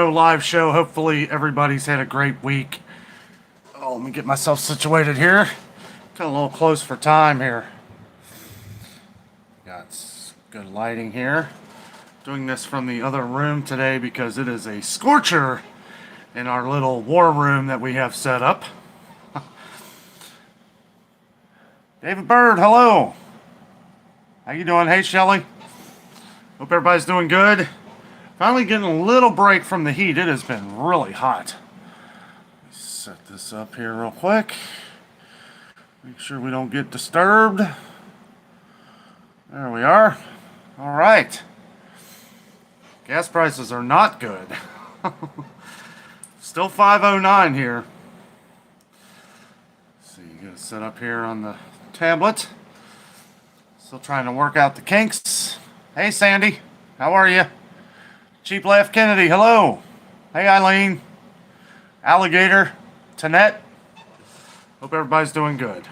live show. Hopefully everybody's had a great week. Oh, let me get myself situated here. Got a little close for time here. Got good lighting here. Doing this from the other room today because it is a scorcher in our little war room that we have set up. David Bird, hello. How you doing? Hey, Shelly. Hope everybody's doing good. Finally getting a little break from the heat. It has been really hot. Set this up here real quick. Make sure we don't get disturbed. There we are. All right. Gas prices are not good. Still 509 here. So you got to set up here on the tablet. Still trying to work out the kinks. Hey, Sandy. How are you? Cheap Laugh Kennedy, hello. Hey, Eileen. Alligator. Tanette. Hope everybody's doing good.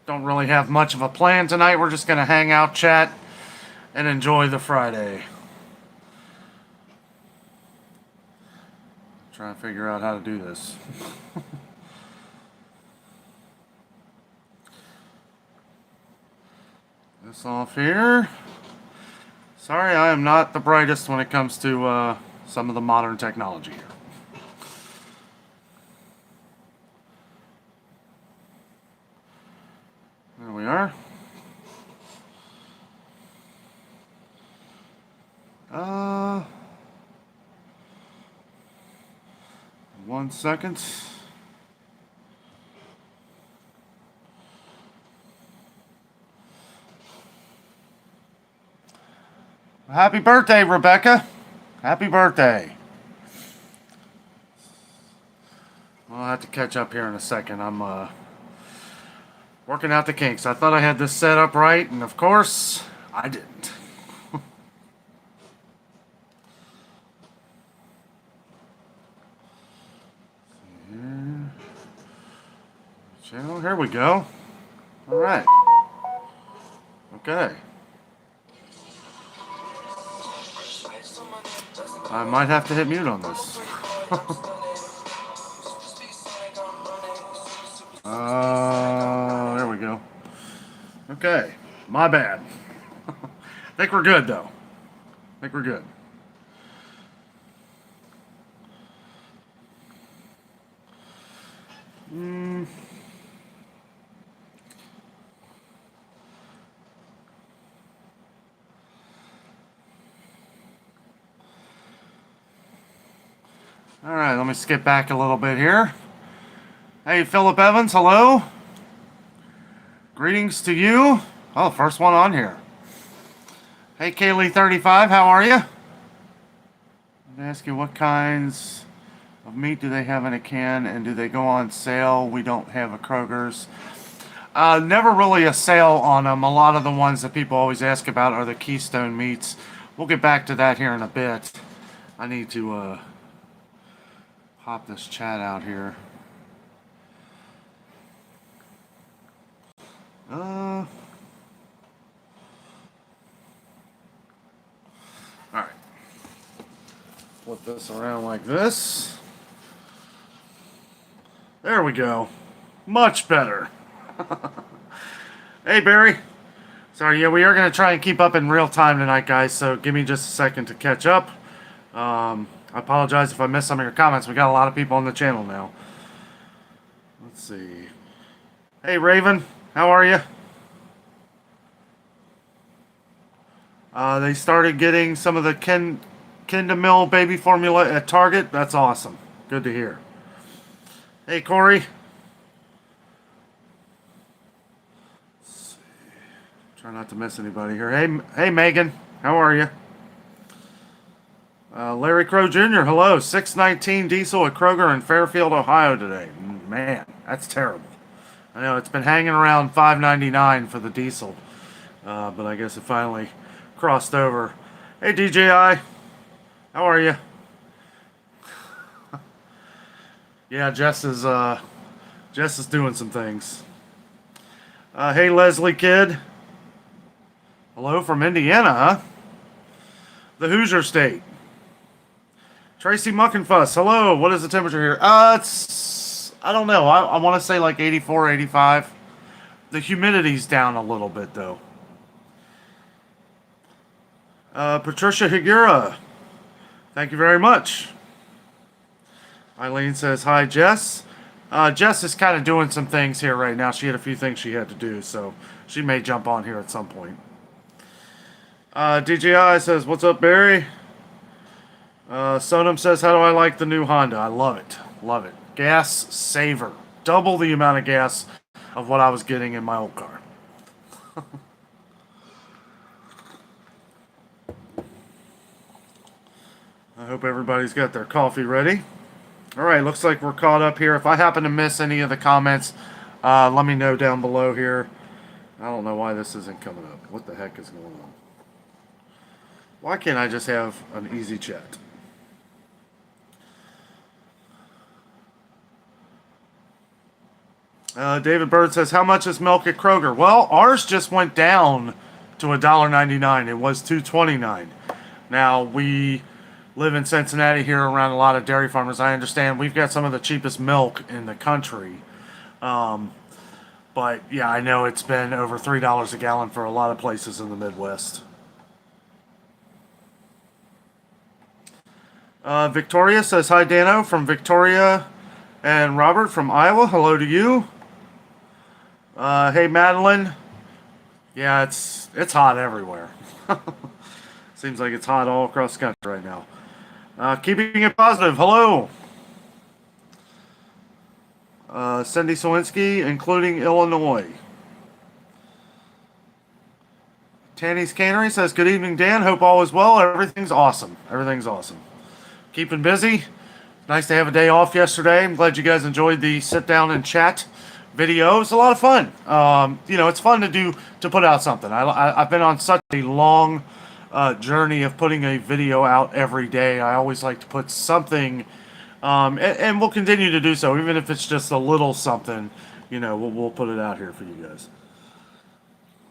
Don't really have much of a plan tonight. We're just going to hang out, chat, and enjoy the Friday. Trying to figure out how to do this. This off here. Sorry, I am not the brightest when it comes to some of the modern technology here. There we are. 1 second. Happy birthday, Rebecca. Happy birthday. I'll have to catch up here in a second. I'm working out the kinks. I thought I had this set up right, and of course, I didn't. Channel, here we go. All right. Okay. I might have to hit mute on this. There we go. Okay, my bad. I think we're good, though. I think we're good. All right, let me skip back a little bit here. Hey, Philip Evans, hello. Greetings to you. Oh, first one on here. Hey, Kaylee35, how are you? I'm going to ask you what kinds of meat do they have in a can and do they go on sale? We don't have a Kroger's. Never really a sale on them. A lot of the ones that people always ask about are the Keystone meats. We'll get back to that here in a bit. I need to pop this chat out here. All right. Flip this around like this. There we go. Much better. Hey, Barry. Sorry, yeah, we are going to try and keep up in real time tonight, guys, so give me just a second to catch up. I apologize if I missed some of your comments. We got a lot of people on the channel now. Let's see. Hey, Raven. How are you? They started getting some of the Kendamil baby formula at Target. That's awesome. Good to hear. Hey, Corey. Let's see. Try not to miss anybody here. Hey, Megan. How are you? Larry Crow Jr., hello. 619 diesel at Kroger in Fairfield, Ohio today. Man, that's terrible. I know it's been hanging around $5.99 for the diesel, but I guess it finally crossed over. Hey, DJI. How are you? Yeah, Jess is doing some things. Hey, Leslie Kidd. Hello from Indiana, huh? The Hoosier State. Tracy Muckenfuss, hello. What is the temperature here? I don't know. I want to say like 84, 85. The humidity's down a little bit, though. Patricia Higuera, thank you very much. Eileen says, hi, Jess. Jess is kind of doing some things here right now. She had a few things she had to do, so she may jump on here at some point. DJI says, what's up, Barry? Sonam says, how do I like the new Honda? I love it. Love it. Gas saver. Double the amount of gas of what I was getting in my old car. I hope everybody's got their coffee ready. Alright, looks like we're caught up here. If I happen to miss any of the comments, let me know down below here. I don't know why this isn't coming up. What the heck is going on? Why can't I just have an easy chat? David Bird says, how much is milk at Kroger? Well, ours just went down to $1.99. It was $2.29. Now, we live in Cincinnati here around a lot of dairy farmers. I understand we've got some of the cheapest milk in the country. But, yeah, I know it's been over $3 a gallon for a lot of places in the Midwest. Victoria says, hi, Danno, from Victoria, and Robert from Iowa. Hello to you. Hey, Madeline. Yeah, it's hot everywhere. Seems like it's hot all across the country right now. Keeping it positive. Hello. Cindy Sawinski, including Illinois. Tanny's Cannery says, good evening, Dan. Hope all is well. Everything's awesome. Everything's awesome. Keeping busy. Nice to have a day off yesterday. I'm glad you guys enjoyed the sit down and chat video. It's a lot of fun. You know, it's fun to put out something. I've been on such a long journey of putting a video out every day. I always like to put something, and we'll continue to do so, even if it's just a little something. You know, we'll put it out here for you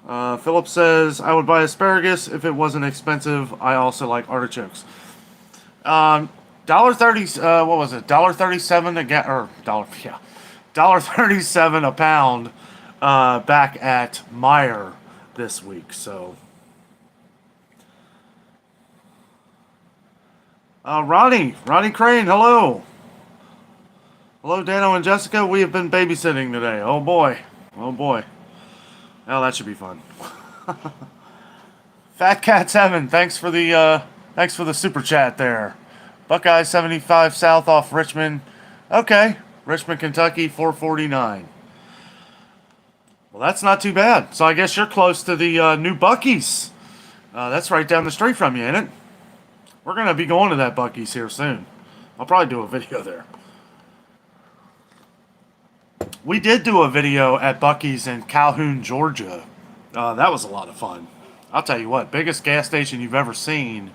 guys. Philip says, I would buy asparagus if it wasn't expensive. I also like artichokes. $1.30, what was it? $1.37 a or $1.37 a pound, back at Meijer this week, so. Ronnie Crane, hello. Hello, Danno and Jessica. We have been babysitting today. Oh boy. Oh boy. Well, that should be fun. Fat Cat 7, thanks for the super chat there. Buckeye 75 South off Richmond. Okay, Richmond, Kentucky, 449. Well, that's not too bad. So I guess you're close to the new Buc-ee's. That's right down the street from you, ain't it? We're going to be going to that Buc-ee's here soon. I'll probably do a video there. We did do a video at Buc-ee's in Calhoun, Georgia. That was a lot of fun. I'll tell you what, biggest gas station you've ever seen.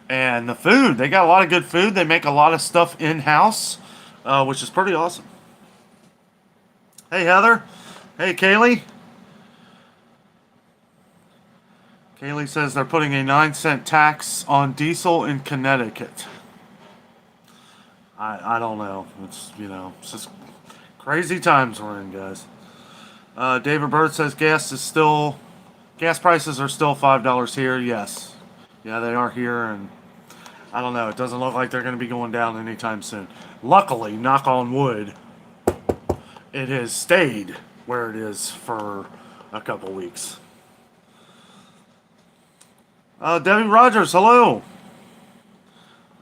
And the food, they got a lot of good food. They make a lot of stuff in-house, which is pretty awesome. Hey, Heather. Hey, Kaylee. Kaylee says they're putting a 9-cent tax on diesel in Connecticut. I don't know. It's, you know, it's just crazy times we're in, guys. David Bird says gas prices are still $5 here. Yes. Yeah, they are here, and I don't know. It doesn't look like they're going to be going down anytime soon. Luckily, knock on wood, it has stayed where it is for a couple weeks. Debbie Rogers, hello.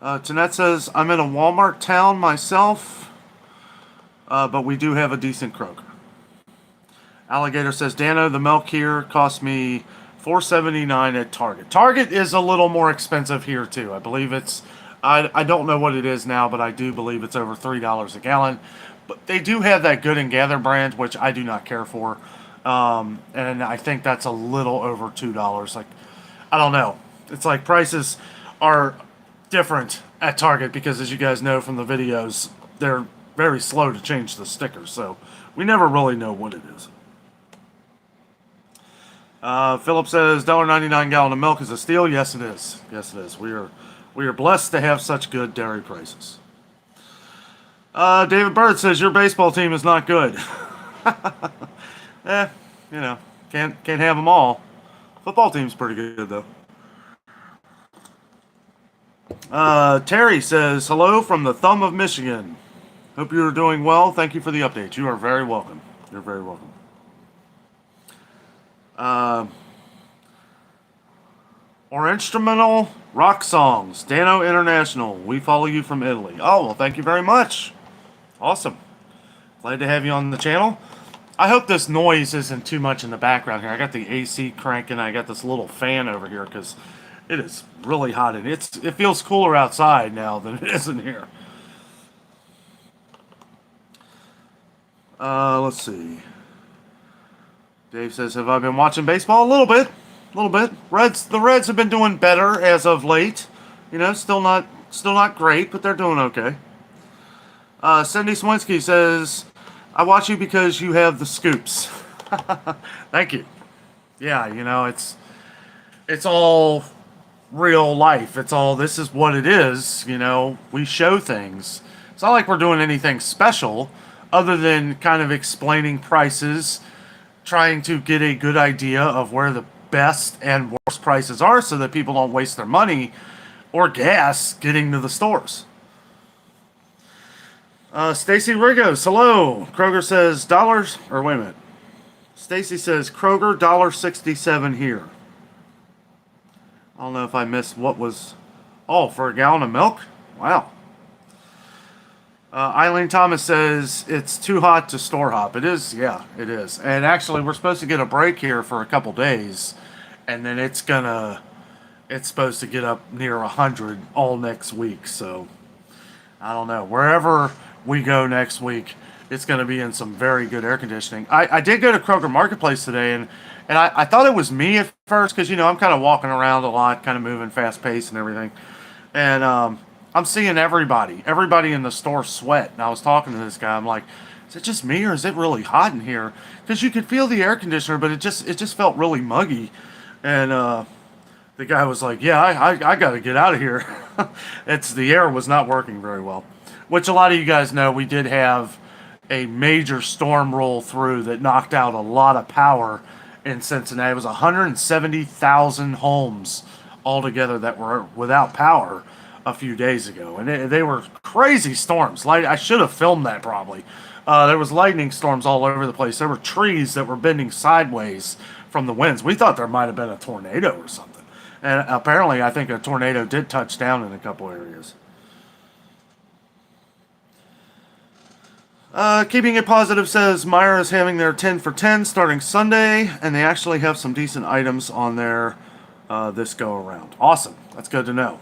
Tanette says, I'm in a Walmart town myself, but we do have a decent Kroger. Alligator says, Danno, the milk here cost me $4.79 at Target. Target is a little more expensive here, too. I believe it's, I don't know what it is now, but I do believe it's over $3 a gallon. But they do have that Good and Gather brand, which I do not care for. And I think that's a little over $2. Like, I don't know. It's like prices are different at Target because, as you guys know from the videos, they're very slow to change the stickers. So we never really know what it is. Philip says $1.99 gallon of milk is a steal. Yes, it is. Yes, it is. We are blessed to have such good dairy prices. David Bird says your baseball team is not good. Eh, you know, can't have them all. Football team's pretty good though. Terry says hello from the thumb of Michigan. Hope you are doing well. Thank you for the update. You are very welcome. You're very welcome. Or instrumental rock songs. Danno International. We follow you from Italy. Oh, well, thank you very much. Awesome. Glad to have you on the channel. I hope this noise isn't too much in the background here. I got the AC cranking. I got this little fan over here because it is really hot. And it feels cooler outside now than it is in here. Let's see. Dave says, have I been watching baseball? A little bit. The Reds have been doing better as of late. You know, still not great, but they're doing okay. Cindy Swinsky says, I watch you because you have the scoops. Thank you. Yeah, you know, it's all real life. This is what it is, you know. We show things. It's not like we're doing anything special other than kind of explaining prices, trying to get a good idea of where the best and worst prices are so that people don't waste their money or gas getting to the stores. Stacy Rigos, hello. Kroger says dollars, or wait a minute. Stacy says Kroger $1.67 here. I don't know if I missed what was. Oh, for a gallon of milk? Wow. Eileen Thomas says it's too hot to store hop. It is, yeah, it is. And actually, we're supposed to get a break here for a couple days, and then it's supposed to get up near 100 all next week. So I don't know. Wherever we go next week, it's going to be in some very good air conditioning. I did go to Kroger Marketplace today, and I thought it was me at first because, you know, I'm kind of walking around a lot, kind of moving fast pace and everything. And I'm seeing everybody in the store sweat. And I was talking to this guy. I'm like, is it just me or is it really hot in here? Because you could feel the air conditioner, but it just felt really muggy. And the guy was like, yeah, I got to get out of here. The air was not working very well. Which a lot of you guys know, we did have a major storm roll through that knocked out a lot of power in Cincinnati. It was 170,000 homes altogether that were without power a few days ago. And they were crazy storms. I should have filmed that probably. There was lightning storms all over the place. There were trees that were bending sideways from the winds. We thought there might have been a tornado or something. And apparently, I think a tornado did touch down in a couple areas. Keeping It Positive says Meijer is having their 10 for 10 starting Sunday, and they actually have some decent items on there this go around. Awesome. That's good to know.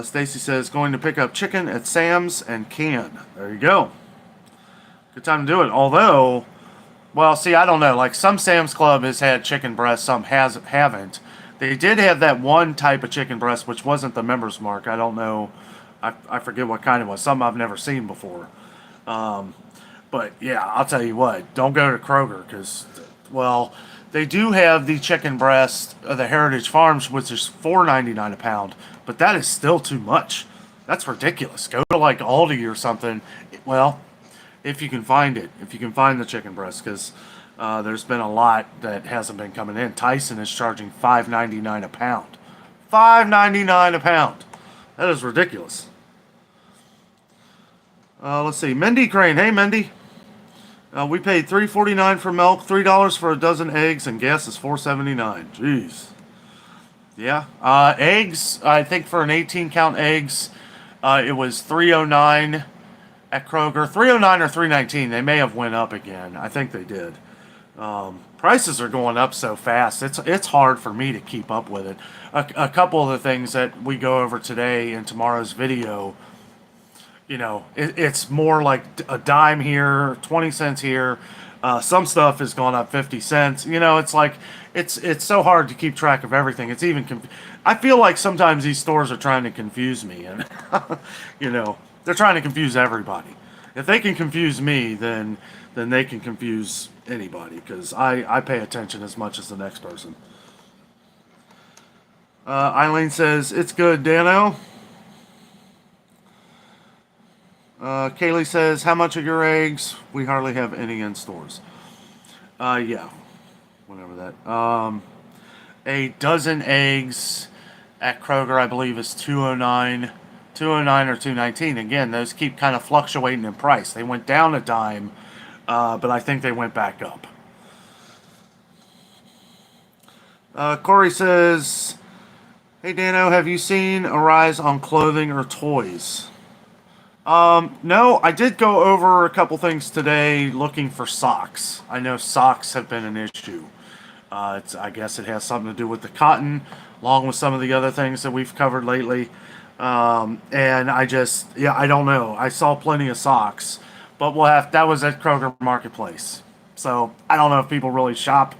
Stacy says going to pick up chicken at Sam's and can. There you go. Good time to do it. Although, well, see, I don't know. Like some Sam's Club has had chicken breast, some haven't. They did have that one type of chicken breast, which wasn't the Members Mark. I don't know. I forget what kind it was. Some I've never seen before. But yeah, I'll tell you what. Don't go to Kroger because, well, they do have the chicken breast of the Heritage Farms, which is $4.99 a pound. But that is still too much. That's ridiculous. Go to like Aldi or something. Well, if you can find it. If you can find the chicken breast, because there's been a lot that hasn't been coming in. Tyson is charging $5.99 a pound. $5.99 a pound. That is ridiculous. Let's see. Mindy Crane. Hey, Mindy. We paid $3.49 for milk, $3 for a dozen eggs, and gas is $4.79. Jeez. Yeah. Eggs, I think for an 18-count eggs, it was $3.09 at Kroger. $3.09 or $3.19. They may have went up again. I think they did. Prices are going up so fast. It's hard for me to keep up with it. A couple of the things that we go over today in tomorrow's video, you know, it's more like a dime here, 20 cents here. Some stuff has gone up 50 cents. You know, it's like it's so hard to keep track of everything. It's even I feel like sometimes these stores are trying to confuse me, and you know, they're trying to confuse everybody. If they can confuse me, then they can confuse anybody, because I pay attention as much as the next person. Eileen says, it's good, Danno. Kaylee says, how much are your eggs? We hardly have any in stores. Yeah, whatever that. A dozen eggs at Kroger, I believe, is 209, 209 or 219. Again, those keep kind of fluctuating in price. They went down a dime, but I think they went back up. Corey says, hey, Danno, have you seen a rise on clothing or toys? No, I did go over a couple things today looking for socks. I know socks have been an issue. I guess it has something to do with the cotton, along with some of the other things that we've covered lately. And I don't know. I saw plenty of socks, but that was at Kroger Marketplace. So I don't know if people really shop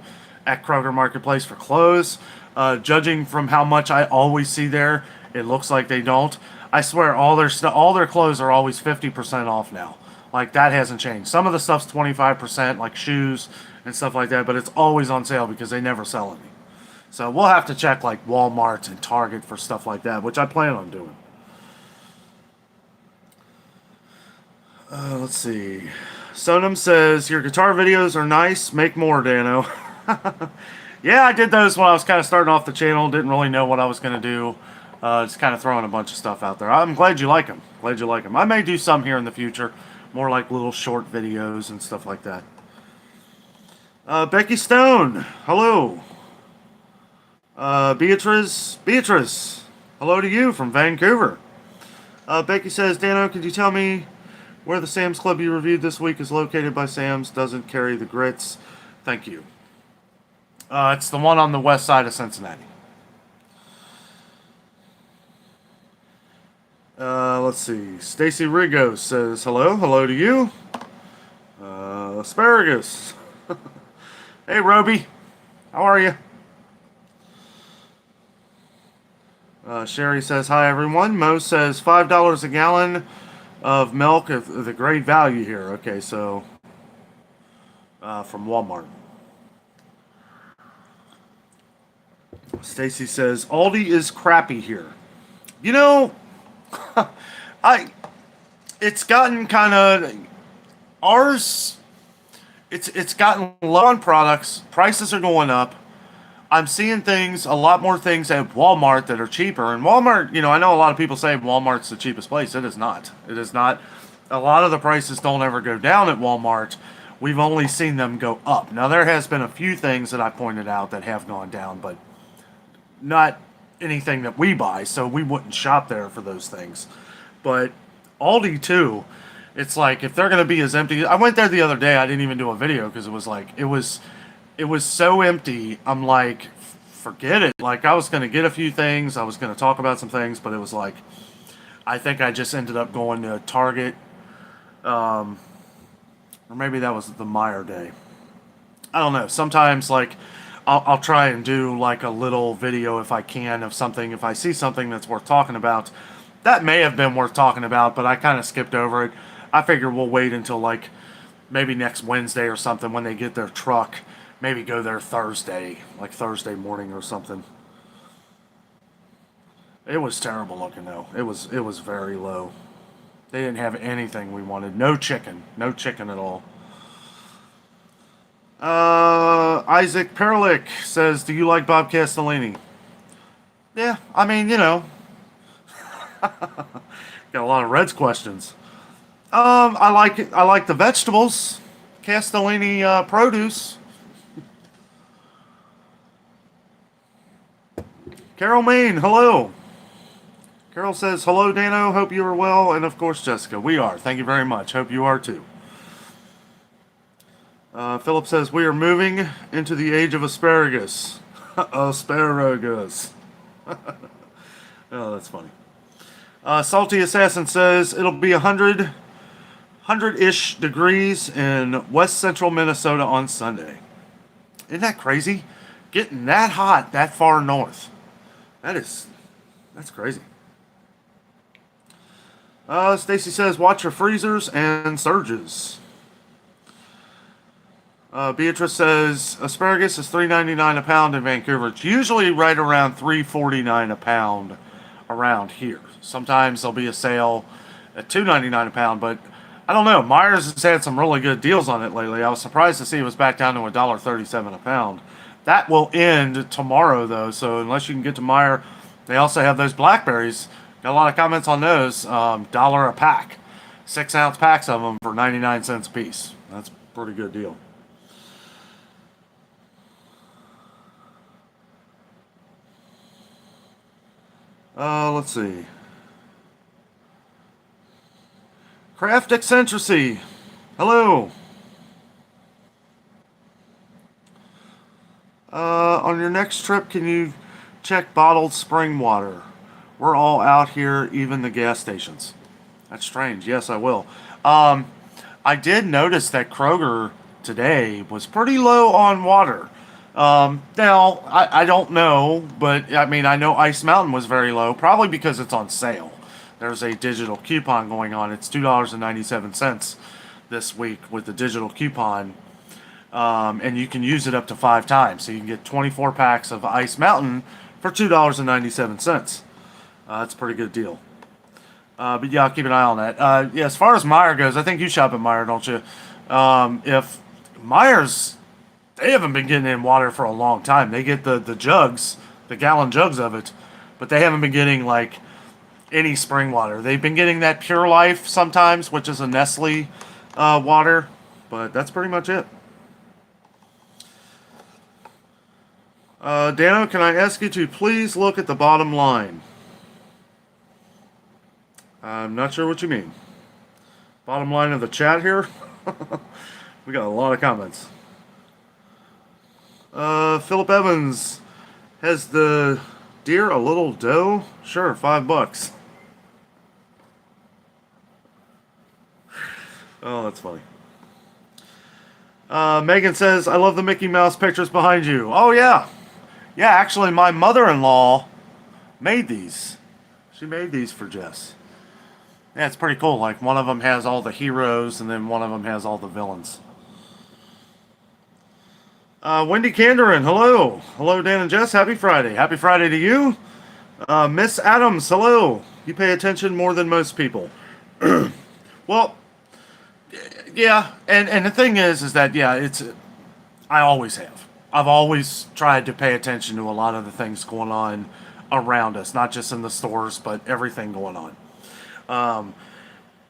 at Kroger Marketplace for clothes. Judging from how much I always see there, it looks like they don't. I swear all their clothes are always 50% off now. Like, that hasn't changed. Some of the stuff's 25%, like shoes and stuff like that, but it's always on sale because they never sell any. So we'll have to check like Walmart and Target for stuff like that, which I plan on doing. Let's see. Sonam says, your guitar videos are nice. Make more, Danno. Yeah, I did those when I was kind of starting off the channel. Didn't really know what I was going to do. Just kind of throwing a bunch of stuff out there. I'm glad you like them. Glad you like them. I may do some here in the future. More like little short videos and stuff like that. Becky Stone, hello. Beatrice, hello to you from Vancouver. Becky says, Danno, could you tell me where the Sam's Club you reviewed this week is located by Sam's? Doesn't carry the grits. Thank you. It's the one on the west side of Cincinnati. Let's see. Stacy Rigo says, hello to you. Asparagus. Hey, Roby. How are you? Sherry says, hi, everyone. Mo says, $5 a gallon of milk, the great value here. Okay, so from Walmart. Stacy says, Aldi is crappy here. You know, it's gotten kind of, it's gotten low on products. Prices are going up. I'm seeing a lot more things at Walmart that are cheaper. And Walmart, I know a lot of people say Walmart's the cheapest place. It is not. It is not. A lot of the prices don't ever go down at Walmart. We've only seen them go up. Now, there has been a few things that I pointed out that have gone down, but not anything that we buy, so we wouldn't shop there for those things. But Aldi, too, it's like, if they're going to be as empty... I went there the other day. I didn't even do a video because it was like... It was so empty. I'm like, forget it. Like, I was going to get a few things. I was going to talk about some things, but it was like... I think I just ended up going to Target. Or maybe that was the Meijer day. I don't know. Sometimes, like... I'll try and do like a little video if I can of something. If I see something that's worth talking about, that may have been worth talking about, but I kind of skipped over it. I figure we'll wait until like maybe next Wednesday or something when they get their truck. Maybe go there Thursday, like Thursday morning or something. It was terrible looking though. It was very low. They didn't have anything we wanted. No chicken at all. Isaac Perlick says, do you like Bob Castellini? Yeah, I mean, got a lot of Reds questions. I like it. I like the vegetables. Castellini produce. Carol Main, hello. Carol says, hello, Danno. Hope you are well. And of course, Jessica, we are. Thank you very much. Hope you are too. Philip says, we are moving into the age of asparagus. Asparagus. Oh, that's funny. Salty Assassin says, it'll be 100-ish degrees in west central Minnesota on Sunday. Isn't that crazy? Getting that hot that far north. That's crazy. Stacy says, watch your freezers and surges. Beatrice says asparagus is $3.99 a pound in Vancouver. It's usually right around $3.49 a pound around here. Sometimes there'll be a sale at $2.99 a pound, but I don't know. Myers has had some really good deals on it lately. I was surprised to see it was back down to $1.37 a pound. That will end tomorrow, though, so unless you can get to Meyer, they also have those blackberries. Got a lot of comments on those. Dollar a pack. 6-ounce packs of them for 99 cents a piece. That's a pretty good deal. Let's see. Craft Eccentricity. Hello. On your next trip, can you check bottled spring water? We're all out here, even the gas stations. That's strange. Yes, I will. I did notice that Kroger today was pretty low on water. Now, I don't know, but I mean, I know Ice Mountain was very low, probably because it's on sale. There's a digital coupon going on. It's $2.97 this week with the digital coupon. And you can use it up to 5 times. So you can get 24 packs of Ice Mountain for $2.97. That's a pretty good deal. But yeah, I'll keep an eye on that. Yeah, as far as Meijer goes, I think you shop at Meijer, don't you? If Meijer's, they haven't been getting in water for a long time. They get the jugs, the gallon jugs of it, but they haven't been getting like any spring water. They've been getting that Pure Life sometimes, which is a Nestle water, but that's pretty much it. Danno, can I ask you to please look at the bottom line? I'm not sure what you mean. Bottom line of the chat here? We got a lot of comments. Philip Evans, has the deer a little dough? Sure, $5. Oh, that's funny. Megan says, I love the Mickey Mouse pictures behind you. Oh, yeah. Yeah, actually, my mother-in-law made these. She made these for Jess. Yeah, it's pretty cool. Like, one of them has all the heroes, and then one of them has all the villains. Wendy Candorin, hello. Hello, Dan and Jess. Happy Friday. Happy Friday to you. Miss Adams, hello. You pay attention more than most people. Well, yeah, and the thing is that, yeah, I always have. I've always tried to pay attention to a lot of the things going on around us, not just in the stores, but everything going on.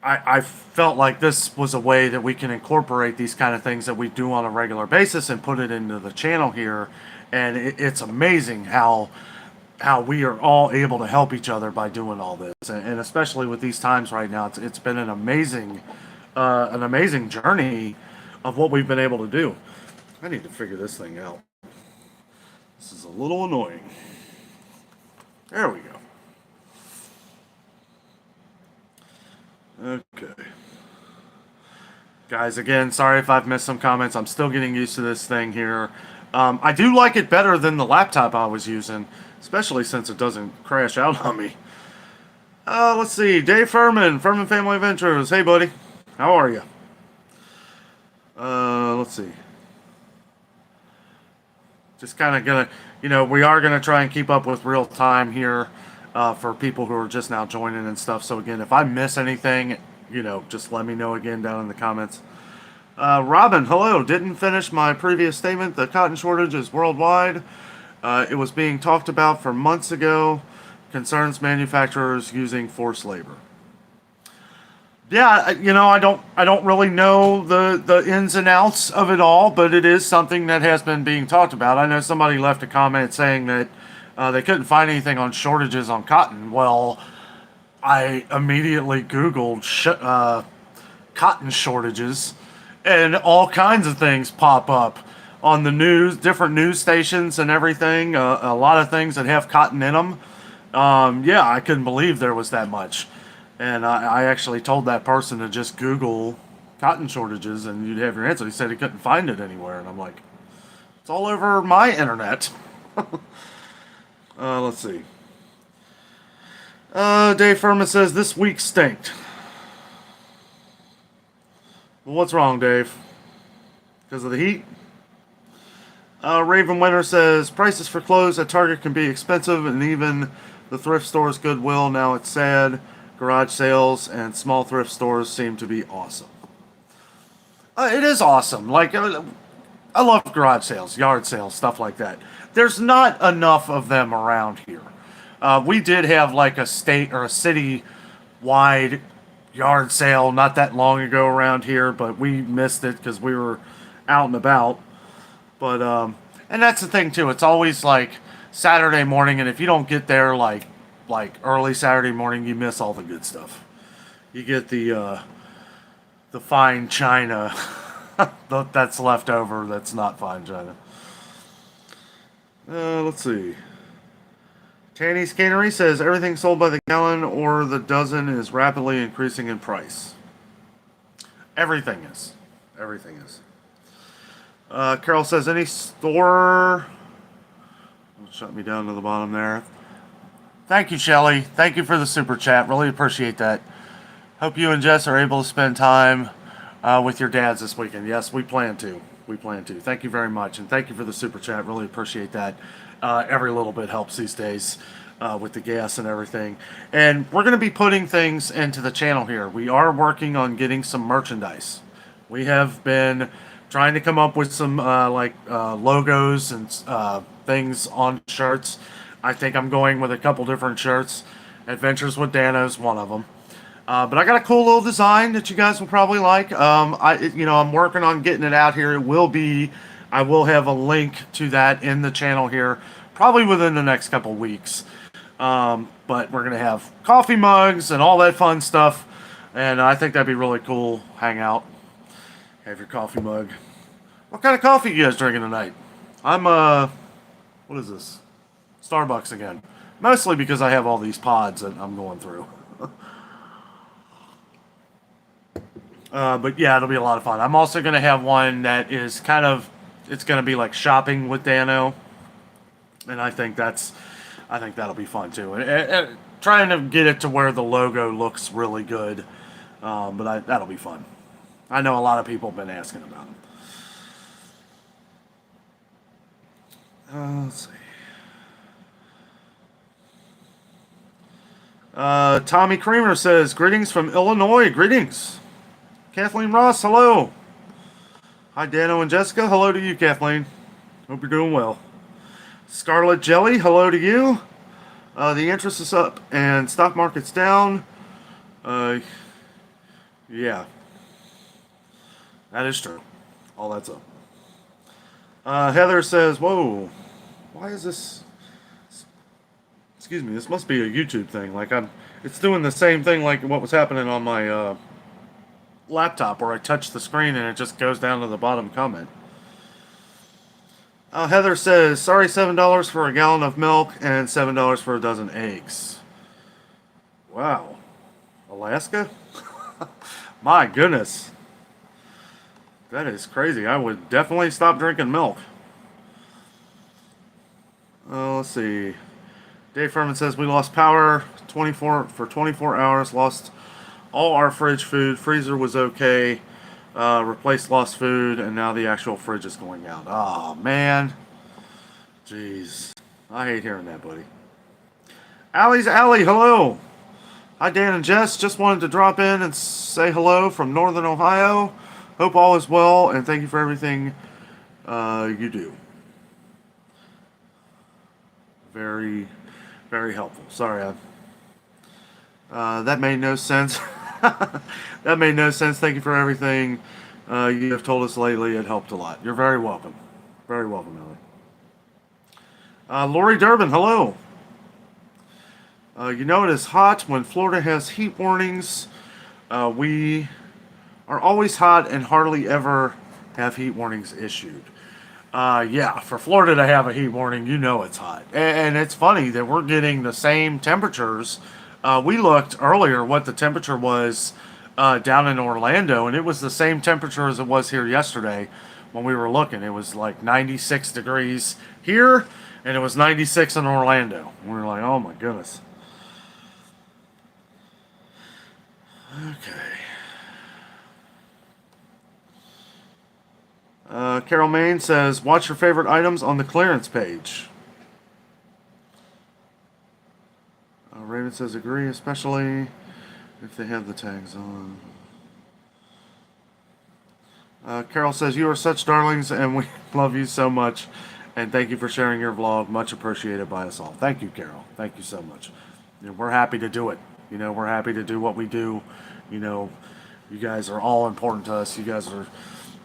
I felt like this was a way that we can incorporate these kind of things that we do on a regular basis and put it into the channel here. And it's amazing how we are all able to help each other by doing all this. And especially with these times right now, it's been an amazing journey of what we've been able to do. I need to figure this thing out. This is a little annoying. There we go. Okay. Guys, again, sorry if I've missed some comments. I'm still getting used to this thing here. I do like it better than the laptop I was using, especially since it doesn't crash out on me. Let's see. Dave Furman Family Adventures. Hey, buddy. How are you? Let's see. Just kind of gonna, we are gonna try and keep up with real time here. For people who are just now joining and stuff. So again, if I miss anything, just let me know again down in the comments. Robin, hello. Didn't finish my previous statement. The cotton shortage is worldwide. It was being talked about for months ago. Concerns manufacturers using forced labor. Yeah, I don't really know the ins and outs of it all, but it is something that has been being talked about. I know somebody left a comment saying that they couldn't find anything on shortages on cotton. Well, I immediately Googled cotton shortages, and all kinds of things pop up on the news, different news stations and everything. A lot of things that have cotton in them. Yeah, I couldn't believe there was that much. And I actually told that person to just Google cotton shortages, and you'd have your answer. He said he couldn't find it anywhere. And I'm like, it's all over my internet. Let's see. Dave Furman says, this week stinked. Well, what's wrong, Dave? because of the heat. Raven Winter says prices for clothes at Target can be expensive, and even the thrift stores Goodwill. Now it's sad. Garage sales and small thrift stores seem to be awesome. It is awesome. Like I love garage sales, yard sales, stuff like that. There's not enough of them around here. We did have like a state or a city wide yard sale not that long ago around here, but we missed it because we were out and about. But and that's the thing too. It's always like Saturday morning, and if you don't get there like early Saturday morning, you miss all the good stuff. You get the fine china that's left over. That's not fine china. Let's see. Tanny's Cannery says everything sold by the gallon or the dozen is rapidly increasing in price. Everything is. Everything is. Carol says any store. Shut me down to the bottom there. Thank you, Shelly. Thank you for the super chat. Really appreciate that. Hope you and Jess are able to spend time with your dads this weekend. Yes, we plan to. We plan to. Thank you very much. And thank you for the super chat. Really appreciate that. Every little bit helps these days with the gas and everything. And we're going to be putting things into the channel here. We are working on getting some merchandise. We have been trying to come up with some logos and things on shirts. I think I'm going with a couple different shirts. Adventures with Danno is one of them. But I got a cool little design that you guys will probably like. I'm working on getting it out here. I will have a link to that in the channel here, probably within the next couple weeks. But we're going to have coffee mugs and all that fun stuff. And I think that'd be really cool. Hang out. Have your coffee mug. What kind of coffee you guys drinking tonight? I'm, what is this? Starbucks again. Mostly because I have all these pods that I'm going through. But yeah, it'll be a lot of fun. I'm also going to have one that is it's going to be like shopping with Danno. And I think that'll be fun too. And trying to get it to where the logo looks really good. But that'll be fun. I know a lot of people have been asking about them. Let's see. Tommy Creamer says, greetings from Illinois. Greetings. Kathleen Ross, hello. Hi, Danno and Jessica. Hello to you, Kathleen. Hope you're doing well. Scarlet Jelly, hello to you. The interest is up and stock market's down. Yeah. That is true. All that's up. Heather says, whoa, why is this? Excuse me, this must be a YouTube thing. It's doing the same thing like what was happening on my laptop where I touch the screen and it just goes down to the bottom comment. Heather says, sorry, $7 for a gallon of milk and $7 for a dozen eggs. Wow. Alaska? My goodness. That is crazy. I would definitely stop drinking milk. Let's see. Dave Furman says, we lost power 24 hours, lost all our fridge food. Freezer was okay. Replaced lost food, and now the actual fridge is going out. Oh, man. Jeez. I hate hearing that, buddy. Allie's Allie, hello. Hi, Dan and Jess. Just wanted to drop in and say hello from Northern Ohio. Hope all is well, and thank you for everything you do. Very, very helpful. Sorry, that made no sense. That made no sense. Thank you for everything you have told us lately. It helped a lot. You're very welcome. Very welcome, Ellie. Lori Durbin, hello. You know it is hot when Florida has heat warnings. We are always hot and hardly ever have heat warnings issued. Yeah, for Florida to have a heat warning, you know it's hot. And it's funny that we're getting the same temperatures. We looked earlier what the temperature was down in Orlando, and it was the same temperature as it was here yesterday when we were looking. It was like 96 degrees here, and it was 96 in Orlando. We were like, oh my goodness. Okay. Carol Main says, watch your favorite items on the clearance page. Raven says, agree, especially if they have the tags on. Carol says, you are such darlings and we love you so much. And thank you for sharing your vlog. Much appreciated by us all. Thank you, Carol. Thank you so much. We're happy to do it. We're happy to do what we do. You guys are all important to us. You guys are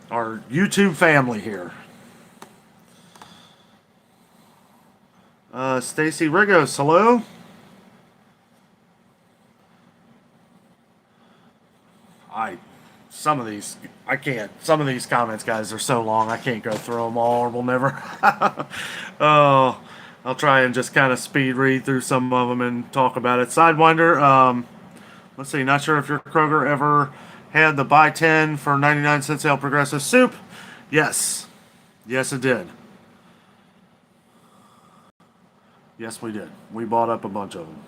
our YouTube family here. Stacy Rigos, hello. Some of these comments, guys, are so long I can't go through them all, or we'll never. Oh, I'll try and just kind of speed read through some of them and talk about it. Sidewinder, let's see, not sure if your Kroger ever had the buy 10 for 99 cent sale Progressive soup. Yes, it did. Yes, we did. We bought up a bunch of them.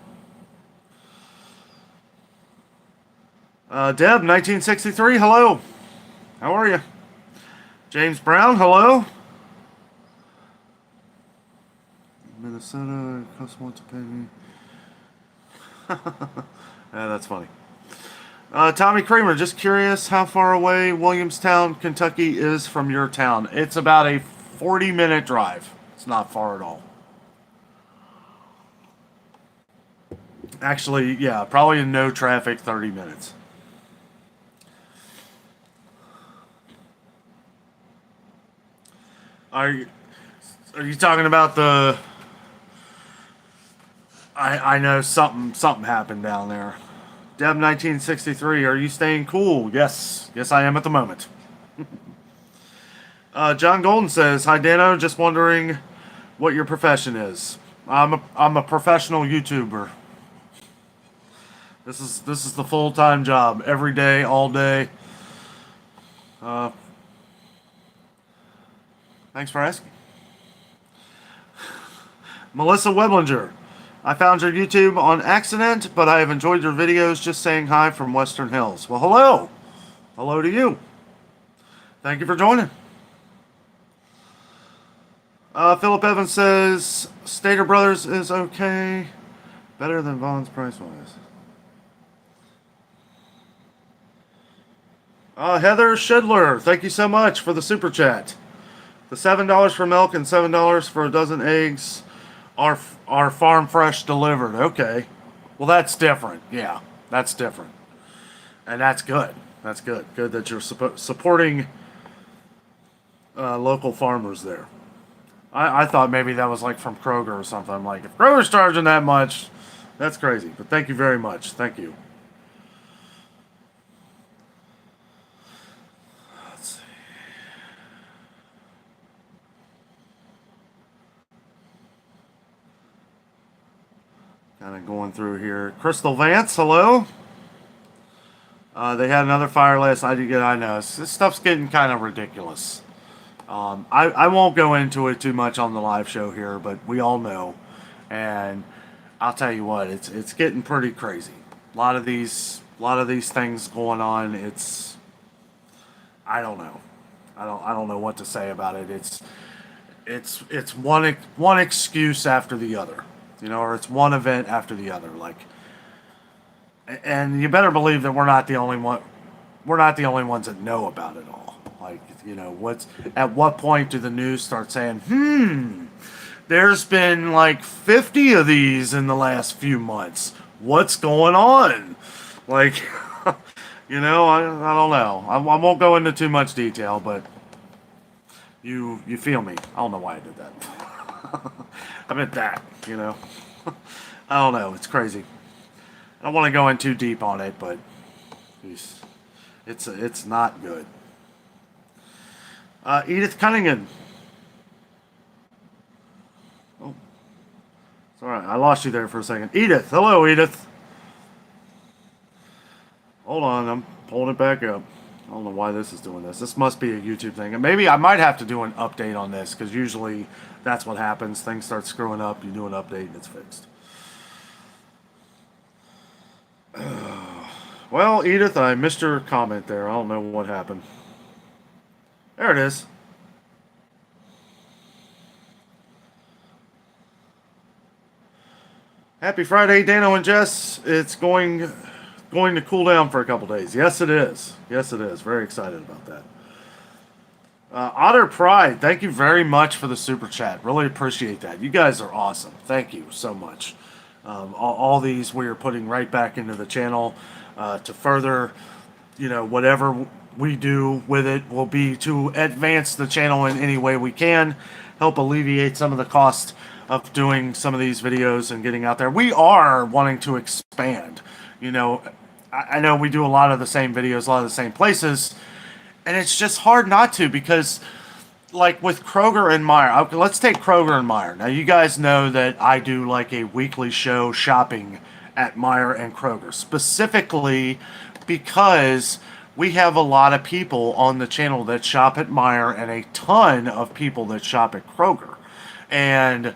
Deb, 1963, hello. How are you? James Brown, hello. Minnesota, cost more to pay me. Yeah, that's funny. Tommy Kramer, just curious how far away Williamstown, Kentucky is from your town. It's about a 40-minute drive. It's not far at all. Actually, yeah, probably in no traffic, 30 minutes. Are you talking about the... I know something happened down there. Deb 1963, are you staying cool? Yes, I am at the moment. John Golden says, hi Danno, just wondering what your profession is. I'm a professional YouTuber. This is the full-time job, every day, all day. Thanks for asking. Melissa Weblinger, I found your YouTube on accident, but I have enjoyed your videos. Just saying hi from Western Hills. Well, hello. Hello to you. Thank you for joining. Philip Evans says, Stater Brothers is okay. Better than Vaughn's price-wise. Heather Schindler, thank you so much for the super chat. The $7 for milk and $7 for a dozen eggs are farm fresh delivered. Okay. Well, that's different. Yeah, that's different. And that's good. That's good. Good that you're supporting local farmers there. I thought maybe that was like from Kroger or something. I'm like, if Kroger's charging that much, that's crazy. But thank you very much. Thank you. Let's see. Kind of going through here. Crystal Vance, hello. They had another fire last night. I know. This stuff's getting kind of ridiculous. I won't go into it too much on the live show here, but we all know. And I'll tell you what, it's getting pretty crazy. A lot of these things going on. I don't know. I don't know what to say about it. It's one excuse after the other, or it's one event after the other. And you better believe that we're not the only one. We're not the only ones that know about it all. At what point do the news start saying, there's been like 50 of these in the last few months. What's going on? I don't know. I won't go into too much detail, but you feel me. I don't know why I did that. I meant that, I don't know. It's crazy. I don't want to go in too deep on it, but it's not good. Edith Cunningham. Oh, sorry, I lost you there for a second. Edith, hello, Edith. Hold on, I'm pulling it back up. I don't know why this is doing this. This must be a YouTube thing. And maybe I might have to do an update on this, because usually that's what happens. Things start screwing up, you do an update, and it's fixed. Well, Edith, I missed your comment there. I don't know what happened. There it is. Happy Friday, Danno and Jess. It's going to cool down for a couple days. Yes, it is. Yes, it is. Very excited about that. Otter Pride, thank you very much for the super chat. Really appreciate that. You guys are awesome. Thank you so much. All these we are putting right back into the channel to further, whatever we do with it will be to advance the channel in any way we can, help alleviate some of the cost of doing some of these videos and getting out there. We are wanting to expand. I know we do a lot of the same videos, a lot of the same places, and it's just hard not to because, like with Kroger and Meyer, okay, let's take Kroger and Meyer. Now, you guys know that I do like a weekly show shopping at Meyer and Kroger, specifically because we have a lot of people on the channel that shop at Meyer and a ton of people that shop at Kroger. And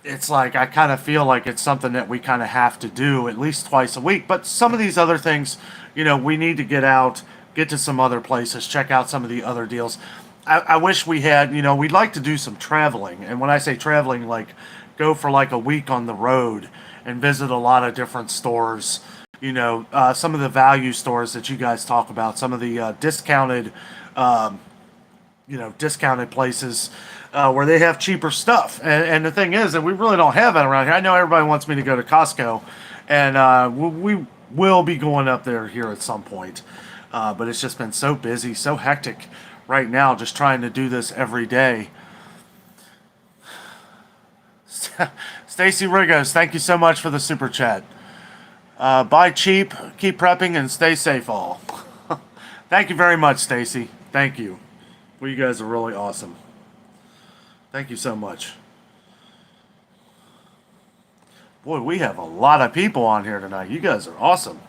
it's like I kind of feel like it's something that we kind of have to do at least twice a week. But some of these other things, we need to get out, get to some other places, check out some of the other deals. I wish we had, we'd like to do some traveling. And when I say traveling, like go for like a week on the road and visit a lot of different stores. Some of the value stores that you guys talk about, some of the discounted places where they have cheaper stuff. And the thing is that we really don't have that around here. I know everybody wants me to go to Costco, and we will be going up there here at some point. But it's just been so busy, so hectic right now, just trying to do this every day. Stacy Rigos, thank you so much for the super chat. Buy cheap, keep prepping, and stay safe all. Thank you very much, Stacy. Thank you. Well, you guys are really awesome. Thank you so much. Boy, we have a lot of people on here tonight. You guys are awesome.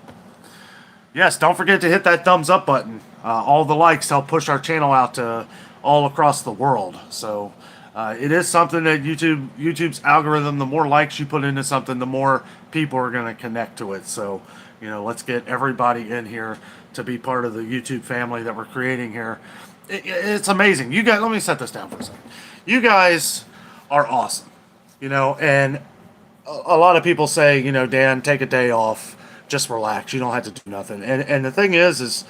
Yes, don't forget to hit that thumbs up button. All the likes help push our channel out to all across the world. So it is something that YouTube's algorithm, the more likes you put into something, the more people are going to connect to it. So, let's get everybody in here to be part of the YouTube family that we're creating here. It's amazing. You guys, let me set this down for a second. You guys are awesome. And a lot of people say, Dan, take a day off, just relax. You don't have to do nothing. And the thing is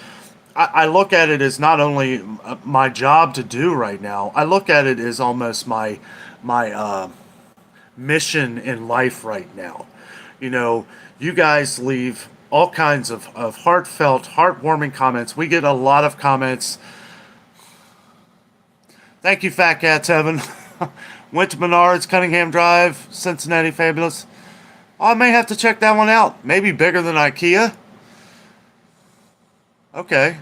I look at it as not only my job to do right now. I look at it as almost my mission in life right now. You guys leave all kinds of heartfelt, heartwarming comments. We get a lot of comments. Thank you, Fat Cats Heaven. Went to Menards, Cunningham Drive, Cincinnati, fabulous. I may have to check that one out. Maybe bigger than IKEA. Okay.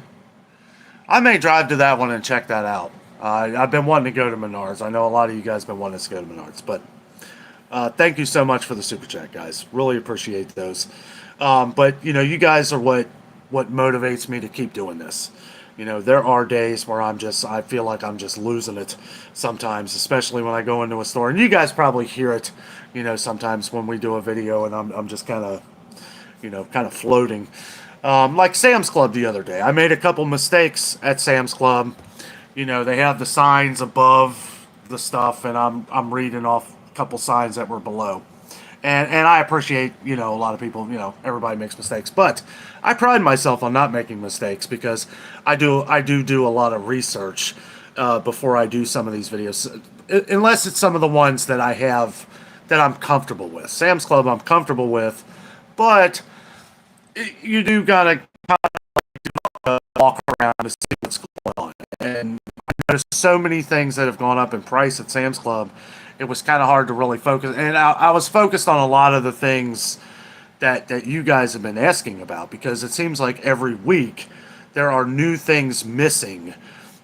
I may drive to that one and check that out. I've been wanting to go to Menards. I know a lot of you guys have been wanting us to go to Menards. But thank you so much for the super chat, guys. Really appreciate those. But, you guys are what motivates me to keep doing this. There are days where I feel like I'm just losing it sometimes, especially when I go into a store. And you guys probably hear it, sometimes when we do a video and I'm just kind of floating. Like Sam's Club the other day. I made a couple mistakes at Sam's Club. They have the signs above the stuff, and I'm reading off a couple signs that were below. And I appreciate, a lot of people, everybody makes mistakes. But I pride myself on not making mistakes because I do a lot of research before I do some of these videos. Unless it's some of the ones that I have that I'm comfortable with. Sam's Club I'm comfortable with. But you do got to kind of walk around to see what's going on. And there's so many things that have gone up in price at Sam's Club. It was kind of hard to really focus. And I was focused on a lot of the things that you guys have been asking about, because it seems like every week there are new things missing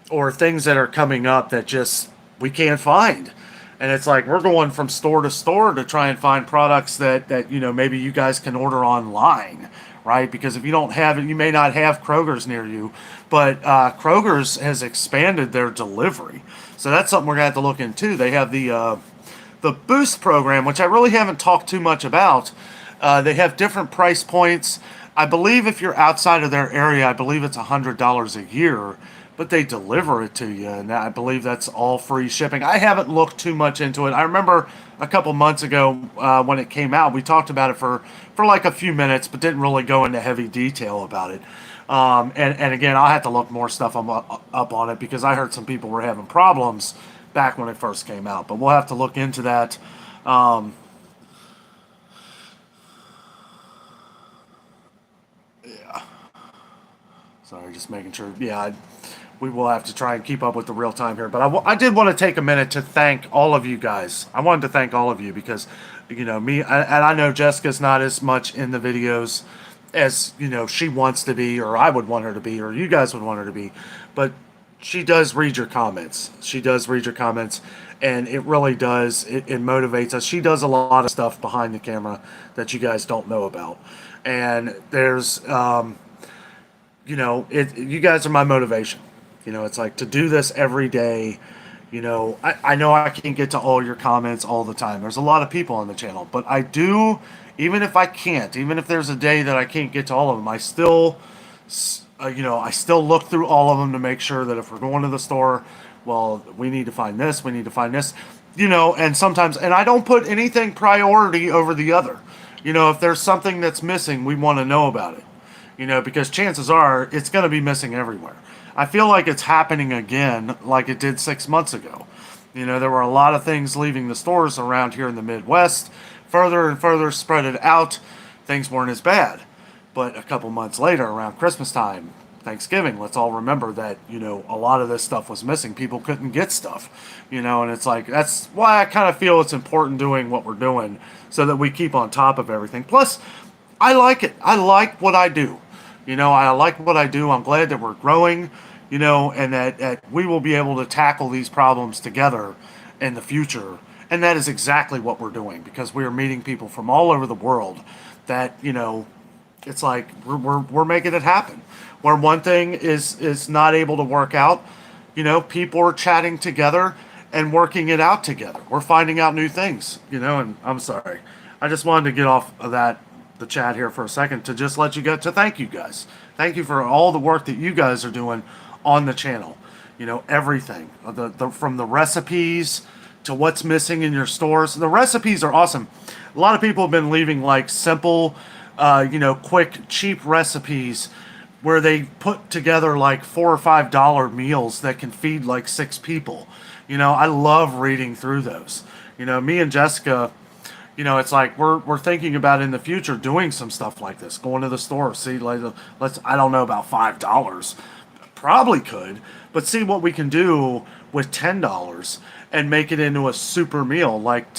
or things that are coming up that just we can't find. And it's like we're going from store to store to try and find products that maybe you guys can order online, right? Because if you don't have it, you may not have Kroger's near you, but Kroger's has expanded their delivery. So that's something we're going to have to look into. They have the Boost program, which I really haven't talked too much about. They have different price points. I believe if you're outside of their area, I believe it's $100 a year but they deliver it to you, and I believe that's all free shipping. I haven't looked too much into it. I remember a couple months ago when it came out, we talked about it for like a few minutes, but didn't really go into heavy detail about it. And again, I'll have to look more stuff up on it because I heard some people were having problems back when it first came out. But we'll have to look into that. Um, yeah. Sorry, just making sure. Yeah, we will have to try and keep up with the real time here. But I did want to take a minute to thank all of you guys. I wanted to thank all of you because, me, and I know Jessica's not as much in the videos as, she wants to be, or I would want her to be, or you guys would want her to be. But she does read your comments. She does read your comments, and it really does. It motivates us. She does a lot of stuff behind the camera that you guys don't know about. And there's, you guys are my motivation. It's like to do this every day. I know I can't get to all your comments all the time. There's a lot of people on the channel, but I do, even if I can't, even if there's a day that I can't get to all of them, I still, I still look through all of them to make sure that if we're going to the store, well, we need to find this, we need to find this, and sometimes, and I don't put anything priority over the other. If there's something that's missing, we want to know about it. Because chances are it's going to be missing everywhere. I feel like it's happening again like it did 6 months ago. There were a lot of things leaving the stores around here in the Midwest. Further and further spread it out, things weren't as bad. But a couple months later, around Christmas time, Thanksgiving, let's all remember that, a lot of this stuff was missing. People couldn't get stuff, and it's like, that's why I kind of feel it's important doing what we're doing so that we keep on top of everything. Plus, I like it. I like what I do. I like what I do. I'm glad that we're growing, and that we will be able to tackle these problems together in the future. And that is exactly what we're doing because we are meeting people from all over the world that, it's like we're making it happen. Where one thing is not able to work out, people are chatting together and working it out together. We're finding out new things, and I'm sorry. I just wanted to get off of the chat here for a second to just let you go to thank you guys. Thank you for all the work that you guys are doing on the channel. Everything. From the recipes to what's missing in your stores. The recipes are awesome. A lot of people have been leaving like simple, quick, cheap recipes where they put together like $4 or $5 meals that can feed like 6 people. I love reading through those. Me and Jessica, it's like we're thinking about in the future doing some stuff like this, going to the store, see, like, I don't know about $5, probably could, but see what we can do with $10 and make it into a super meal. Like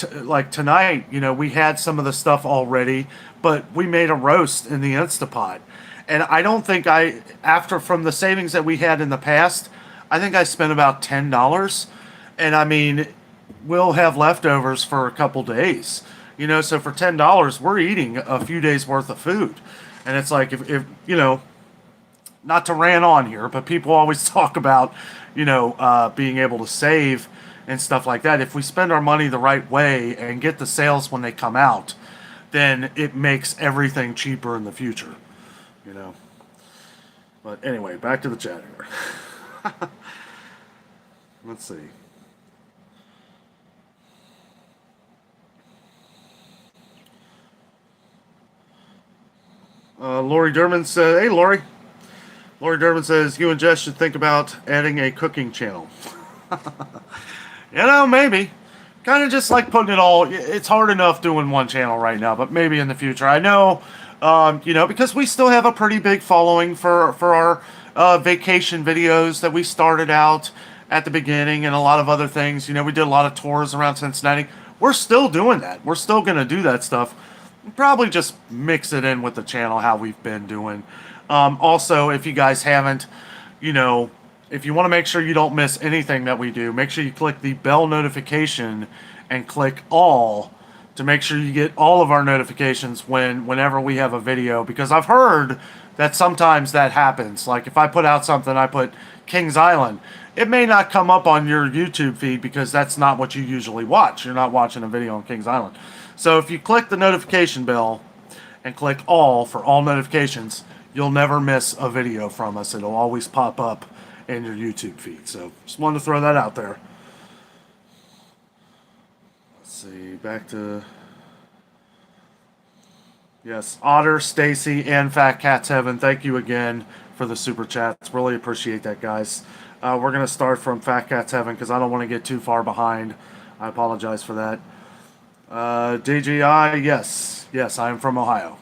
tonight, we had some of the stuff already, but we made a roast in the Instapot, and I don't think from the savings that we had in the past, I think I spent about $10, and I mean, we'll have leftovers for a couple days. So for $10, we're eating a few days worth of food. And it's like, if not to rant on here, but people always talk about, being able to save and stuff like that. If we spend our money the right way and get the sales when they come out, then it makes everything cheaper in the future, But anyway, back to the chat here. Let's see. Lori Durman said, hey, Lori. Lori Durman says, you and Jess should think about adding a cooking channel. Maybe. Kind of just like putting it all, it's hard enough doing one channel right now, but maybe in the future. I know, because we still have a pretty big following for our vacation videos that we started out at the beginning and a lot of other things. We did a lot of tours around Cincinnati. We're still doing that. We're still going to do that stuff. Probably just mix it in with the channel how we've been doing. Also, if you guys haven't, if you want to make sure you don't miss anything that we do, make sure you click the bell notification and click all to make sure you get all of our notifications whenever we have a video. Because I've heard that sometimes that happens. Like if I put out something, I put Kings Island, it may not come up on your YouTube feed because that's not what you usually watch. You're not watching a video on Kings Island. So if you click the notification bell and click all for all notifications, you'll never miss a video from us. It'll always pop up and your YouTube feed. So just wanted to throw that out there. Let's see, back to... Yes, Otter, Stacy, and Fat Cats Heaven, thank you again for the super chats. Really appreciate that, guys. We're going to start from Fat Cats Heaven because I don't want to get too far behind. I apologize for that. DGI, yes, I am from Ohio.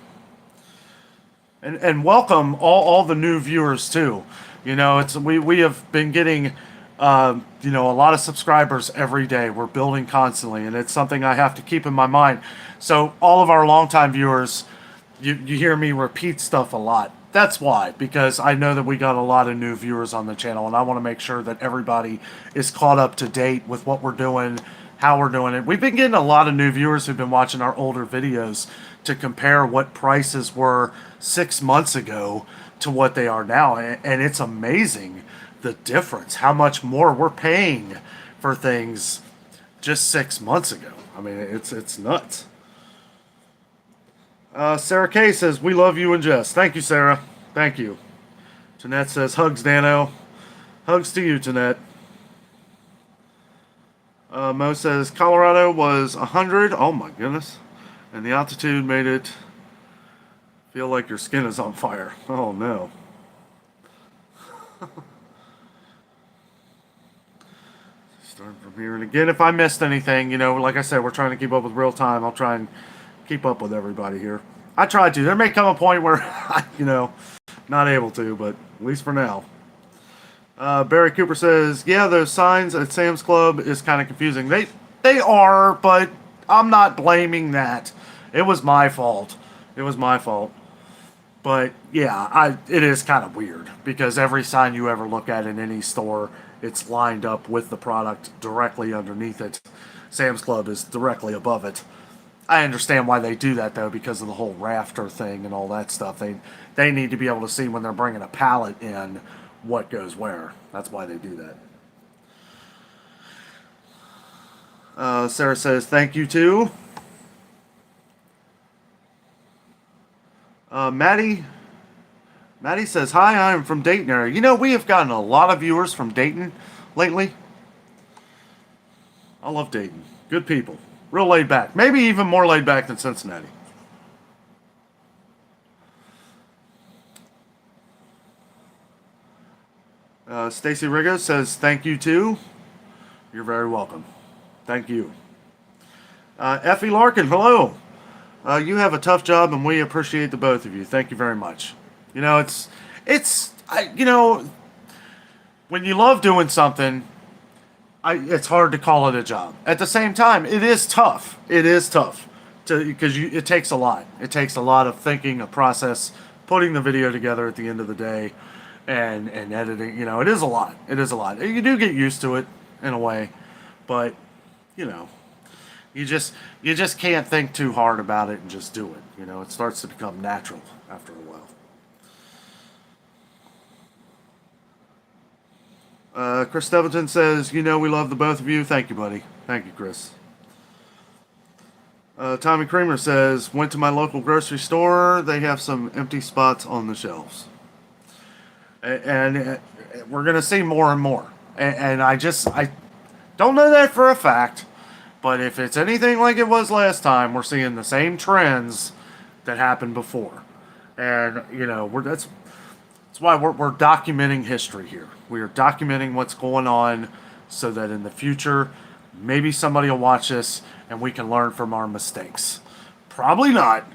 And welcome all the new viewers too. You know, we have been getting a lot of subscribers every day. We're building constantly, and it's something I have to keep in my mind. So all of our longtime viewers, you hear me repeat stuff a lot. That's why, because I know that we got a lot of new viewers on the channel, and I want to make sure that everybody is caught up to date with what we're doing, how we're doing it. We've been getting a lot of new viewers who've been watching our older videos to compare what prices were 6 months ago to what they are now, and it's amazing the difference, how much more we're paying for things just 6 months ago. I mean, it's nuts. Sarah K says, we love you and Jess. Thank you, Sarah. Thank you. Jeanette says, hugs, Danno. Hugs to you, Jeanette. Mo says, Colorado was 100. Oh, my goodness. And the altitude made it feel like your skin is on fire. Oh, no. Starting from here. And again, if I missed anything, like I said, we're trying to keep up with real time. I'll try and keep up with everybody here. I tried to. There may come a point where not able to, but at least for now. Barry Cooper says, yeah, those signs at Sam's Club is kind of confusing. They are, but I'm not blaming that. It was my fault. But yeah, it is kind of weird because every sign you ever look at in any store, it's lined up with the product directly underneath it. Sam's Club is directly above it. I understand why they do that, though, because of the whole rafter thing and all that stuff. They need to be able to see when they're bringing a pallet in what goes where. That's why they do that. Sarah says, thank you, too. Maddie says, hi, I'm from Dayton area. We have gotten a lot of viewers from Dayton lately. I love Dayton. Good people. Real laid back. Maybe even more laid back than Cincinnati. Stacy Rigo says, thank you too. You're very welcome. Thank you. Effie Larkin, hello. You have a tough job and we appreciate the both of you. Thank you very much. When you love doing something, it's hard to call it a job. At the same time, it is tough. Because it takes a lot. It takes a lot of thinking, a process, putting the video together at the end of the day, and editing. It is a lot. You do get used to it in a way, but you just can't think too hard about it and just do it. It starts to become natural after a while. Chris Stevenson says, we love the both of you. Thank you, buddy. Thank you, Chris. Tommy Creamer says, went to my local grocery store. They have some empty spots on the shelves. And we're going to see more and more. And I don't know that for a fact. But if it's anything like it was last time, we're seeing the same trends that happened before. And, that's why we're documenting history here. We are documenting what's going on so that in the future, maybe somebody will watch this and we can learn from our mistakes. Probably not,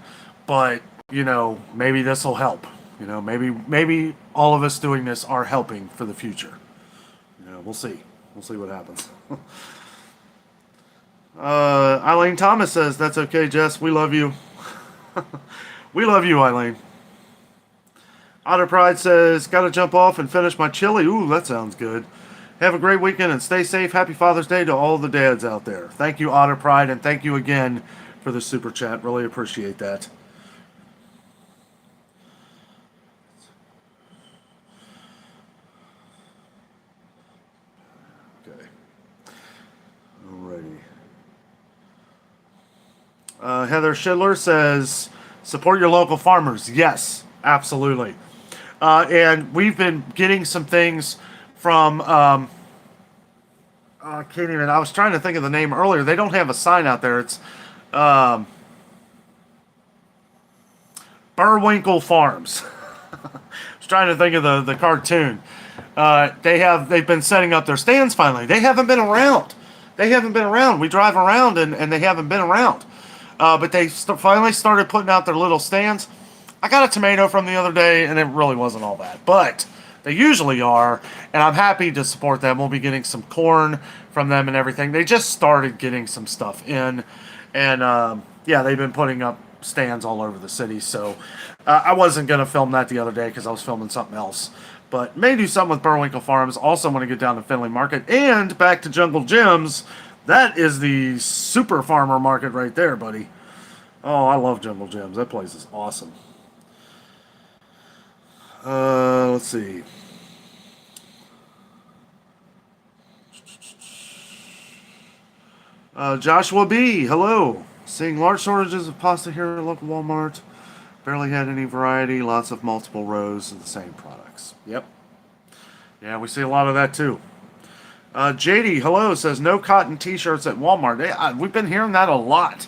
but, maybe this will help. Maybe all of us doing this are helping for the future. We'll see. We'll see what happens. Eileen Thomas says, that's okay, Jess. We love you. We love you, Eileen. Otter Pride says, gotta jump off and finish my chili. Ooh, that sounds good. Have a great weekend and stay safe. Happy Father's Day to all the dads out there. Thank you, Otter Pride, and thank you again for the super chat. Really appreciate that. Okay. Alrighty. Heather Schindler says, support your local farmers. Yes, absolutely. And we've been getting some things from I can't even. I was trying to think of the name earlier. They don't have a sign out there. It's um, Burwinkle Farms. I was trying to think of the cartoon. They've been setting up their stands finally. They haven't been around. They haven't been around. We drive around and they haven't been around. But they finally started putting out their little stands. I got a tomato from the other day and it really wasn't all bad. But they usually are, and I'm happy to support them. We'll be getting some corn from them and everything. They just started getting some stuff in, and yeah, they've been putting up stands all over the city. So I wasn't going to film that the other day because I was filming something else. But may do something with Burwinkle Farms. Also want to get down to Findlay Market and back to Jungle Gems. That is the super farmer market right there, buddy. Oh, I love Jungle Gems. That place is awesome. Let's see. Joshua B, hello. Seeing large shortages of pasta here at local Walmart. Barely had any variety. Lots of multiple rows of the same products. Yep. Yeah, we see a lot of that too. JD, hello, says no cotton t-shirts at Walmart. We've been hearing that a lot.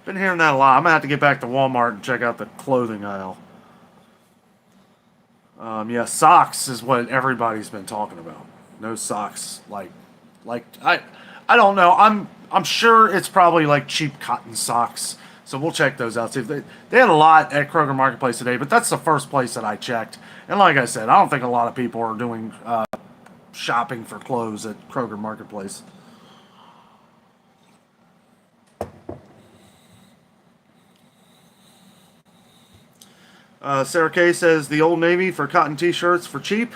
I'm going to have to get back to Walmart and check out the clothing aisle. Yeah, socks is what everybody's been talking about. No socks, like I don't know. I'm sure it's probably like cheap cotton socks. So we'll check those out. See if they had a lot at Kroger Marketplace today, but that's the first place that I checked. And like I said, I don't think a lot of people are doing shopping for clothes at Kroger Marketplace. Sarah Kay says the Old Navy for cotton t-shirts for cheap.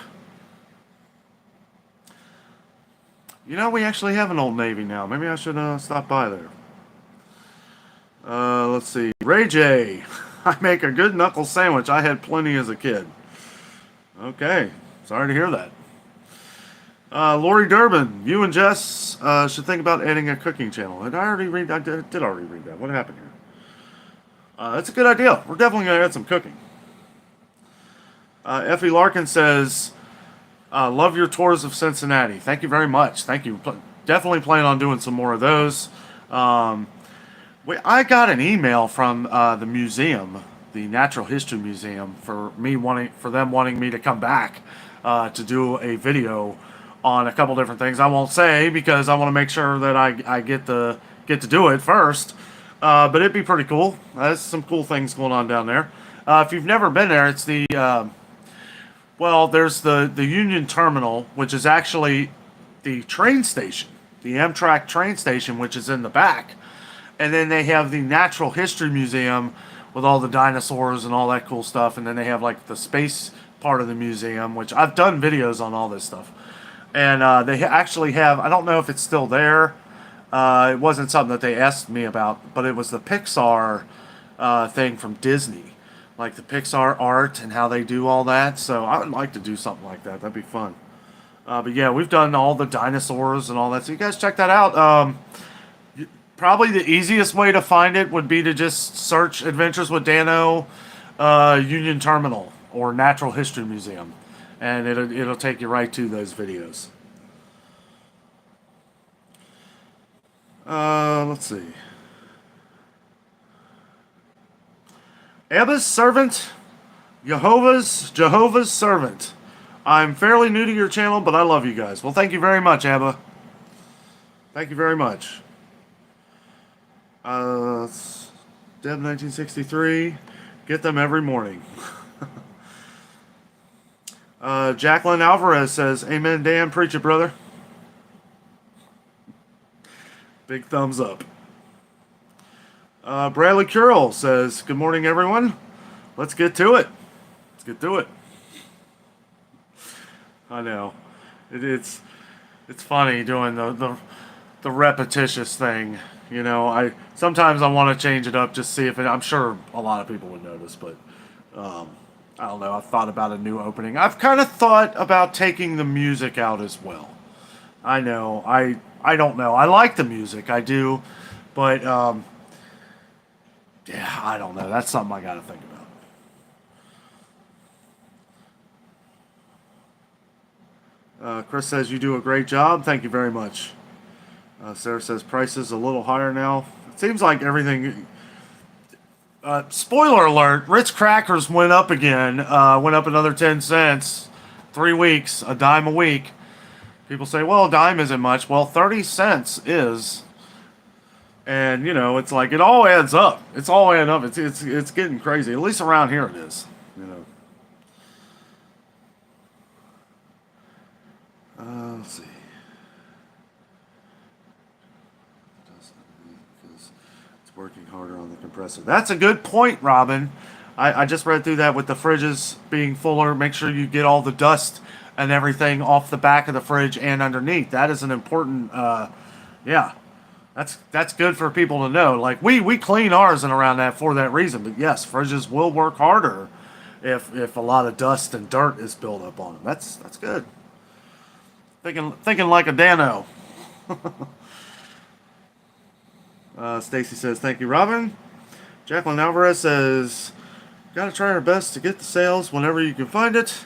You know, we actually have an Old Navy now. Maybe I should stop by there. Let's see. Ray J. I make a good knuckle sandwich. I had plenty as a kid. Okay. Sorry to hear that. Lori Durbin. You and Jess should think about adding a cooking channel. Did I already read that? I did already read that. What happened here? That's a good idea. We're definitely going to add some cooking. Effie Larkin says, love your tours of Cincinnati. Thank you very much. Thank you. Definitely plan on doing some more of those. I got an email from the museum, the Natural History Museum, for them wanting me to come back to do a video on a couple different things. I won't say because I want to make sure that I get to do it first. But it'd be pretty cool. There's some cool things going on down there. If you've never been there, it's there's the Union Terminal, which is actually the train station, the Amtrak train station, which is in the back. And then they have the Natural History Museum with all the dinosaurs and all that cool stuff. And then they have like the space part of the museum, which I've done videos on all this stuff. And they actually have, I don't know if it's still there. It wasn't something that they asked me about, but it was the Pixar thing from Disney. Like the Pixar art and how they do all that. So I would like to do something like that. That'd be fun. But yeah, we've done all the dinosaurs and all that. So you guys check that out. Probably the easiest way to find it would be to just search Adventures with Danno, Union Terminal, or Natural History Museum. And it'll take you right to those videos. Let's see. Abba's servant, Jehovah's servant. I'm fairly new to your channel, but I love you guys. Well, thank you very much, Abba. Thank you very much. Deb 1963. Get them every morning. Jacqueline Alvarez says, amen, Dan. Preach it, brother. Big thumbs up. Bradley Curl says, good morning, everyone. Let's get to it. I know. It's funny doing the repetitious thing. You know, sometimes I want to change it up, just see if I'm sure a lot of people would notice, but I don't know. I've thought about a new opening. I've kind of thought about taking the music out as well. I know. I don't know. I like the music. I do. But, yeah, I don't know. That's something I got to think about. Chris says you do a great job. Thank you very much. Sarah says prices a little higher now. It seems like everything. Spoiler alert: Ritz crackers went up again. Went up another 10 cents. 3 weeks, a dime a week. People say, well, a dime isn't much. Well, 30 cents is. And, it's like it all adds up. It's all adding up. It's getting crazy. At least around here it is. Let's see. It's working harder on the compressor. That's a good point, Robin. I just read through that with the fridges being fuller. Make sure you get all the dust and everything off the back of the fridge and underneath. That is an important, yeah. That's good for people to know. Like we clean ours and around that for that reason. But yes, fridges will work harder if a lot of dust and dirt is built up on them. That's good. Thinking like a Danno. Stacy says, thank you, Robin. Jacqueline Alvarez says, gotta try our best to get the sales whenever you can find it.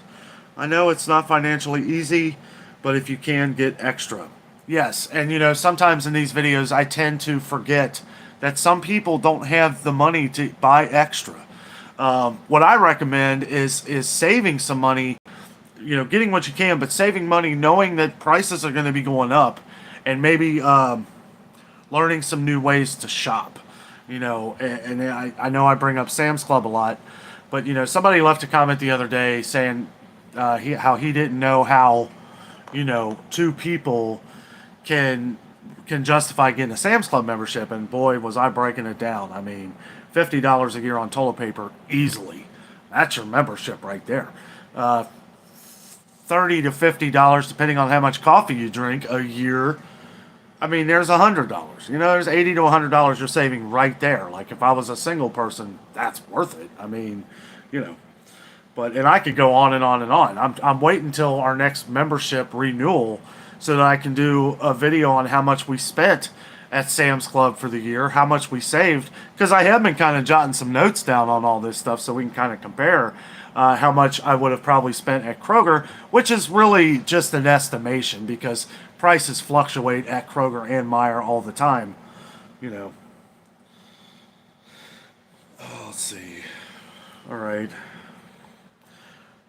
I know it's not financially easy, but if you can, get extra. Yes, and sometimes in these videos I tend to forget that some people don't have the money to buy extra. What I recommend is saving some money, getting what you can, but saving money knowing that prices are going to be going up, and maybe learning some new ways to shop. And I know I bring up Sam's Club a lot, but somebody left a comment the other day saying how he didn't know how two people can justify getting a Sam's Club membership, and boy was I breaking it down. I mean, $50 a year on toilet paper easily. That's your membership right there. $30 to $50 depending on how much coffee you drink a year. I mean, there's $100. There's $80 to $100 you're saving right there. Like if I was a single person, that's worth it. I mean, But and I could go on and on and on. I'm waiting until our next membership renewal so that I can do a video on how much we spent at Sam's Club for the year, how much we saved, because I have been kind of jotting some notes down on all this stuff so we can kind of compare how much I would have probably spent at Kroger, which is really just an estimation because prices fluctuate at Kroger and Meijer all the time. Oh, let's see. All right.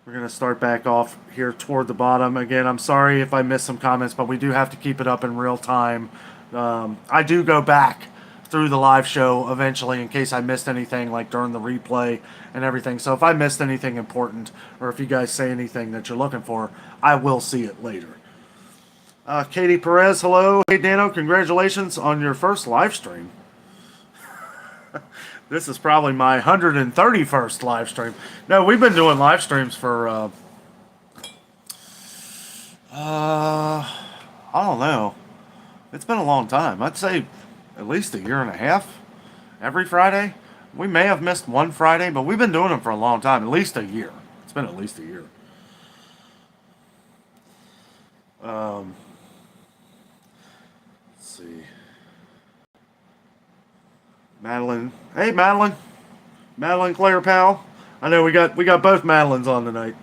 We're going to start back off here toward the bottom. Again, I'm sorry if I missed some comments, but we do have to keep it up in real time. I do go back through the live show eventually in case I missed anything, like during the replay and everything. So if I missed anything important, or if you guys say anything that you're looking for, I will see it later. Katie Perez, hello. Hey, Danno, congratulations on your first live stream. This is probably my 131st live stream. No, we've been doing live streams for, I don't know. It's been a long time. I'd say at least a year and a half. Every Friday. We may have missed one Friday, but we've been doing them for a long time. At least a year. It's been at least a year. Let's see. Madeline. Hey, Madeline. Madeline Claire Powell. I know we got both Madelines on tonight.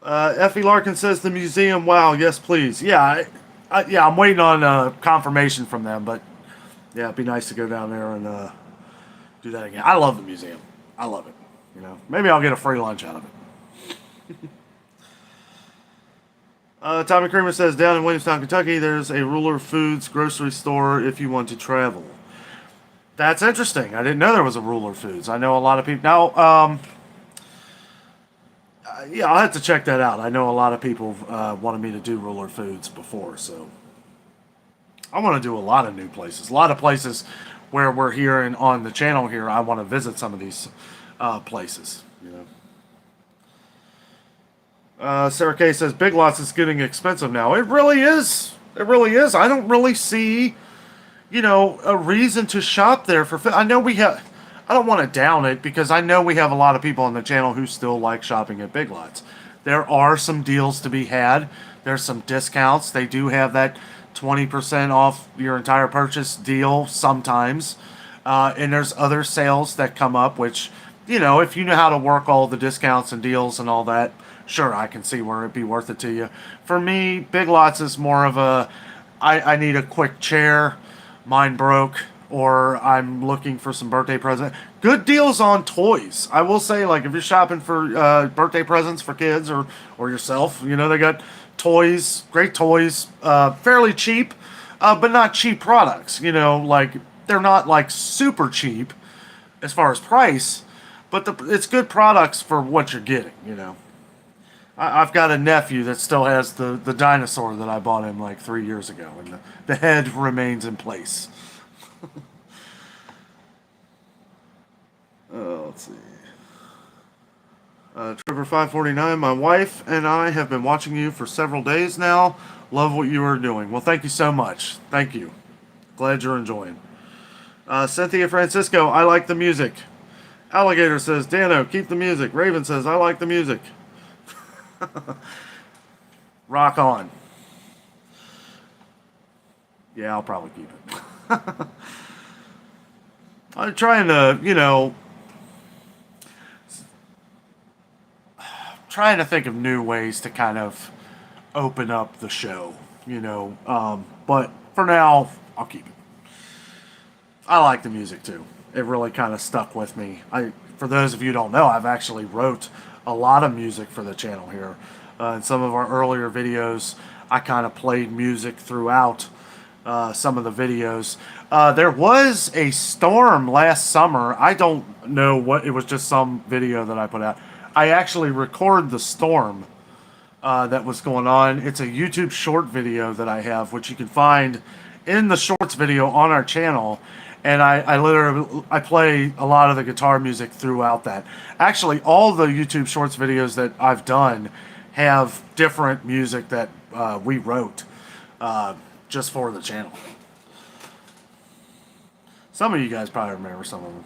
Effie Larkin says the museum. Wow, yes, please. Yeah, I'm waiting on confirmation from them, but yeah, it'd be nice to go down there and do that again. I love the museum. I love it. Maybe I'll get a free lunch out of it. Tommy Kramer says, down in Williamstown, Kentucky, there's a Ruler Foods grocery store if you want to travel. That's interesting. I didn't know there was a Ruler Foods. I know a lot of people. Now, yeah, I'll have to check that out. I know a lot of people wanted me to do Ruler Foods before, so I want to do a lot of new places. A lot of places where we're here and on the channel here, I want to visit some of these places, Sarah Kay says, Big Lots is getting expensive now. It really is. It really is. I don't really see, a reason to shop there for. I know we have. I don't want to down it because I know we have a lot of people on the channel who still like shopping at Big Lots. There are some deals to be had. There's some discounts. They do have that 20% off your entire purchase deal sometimes. And there's other sales that come up, which, you know, if you know how to work all the discounts and deals and all that, sure, I can see where it'd be worth it to you. For me, Big Lots is more of a, I need a quick chair, mine broke, or I'm looking for some birthday present. Good deals on toys. I will say, like, if you're shopping for birthday presents for kids or yourself, you know, they got toys, great toys, fairly cheap, but not cheap products. You know, like, they're not, like, super cheap as far as price, but it's good products for what you're getting, you know. I've got a nephew that still has the dinosaur that I bought him like 3 years ago, and the head remains in place. Let's see. Trevor549, my wife and I have been watching you for several days now. Love what you are doing. Well, thank you so much. Thank you. Glad you're enjoying. Cynthia Francisco, I like the music. Alligator says, Danno, keep the music. Raven says, I like the music. Rock on. Yeah, I'll probably keep it. I'm trying to, you know, trying to think of new ways to kind of open up the show, you know. But for now, I'll keep it. I like the music too. It really kind of stuck with me. For those of you who don't know, I've actually wrote a lot of music for the channel here. In some of our earlier videos, I kind of played music throughout some of the videos. There was a storm last summer. I don't know what, it was just some video that I put out. I actually recorded the storm that was going on. It's a YouTube short video that I have, which you can find in the shorts video on our channel. And I literally play a lot of the guitar music throughout that. Actually, all the YouTube shorts videos that I've done have different music that we wrote just for the channel. Some of you guys probably remember some of them.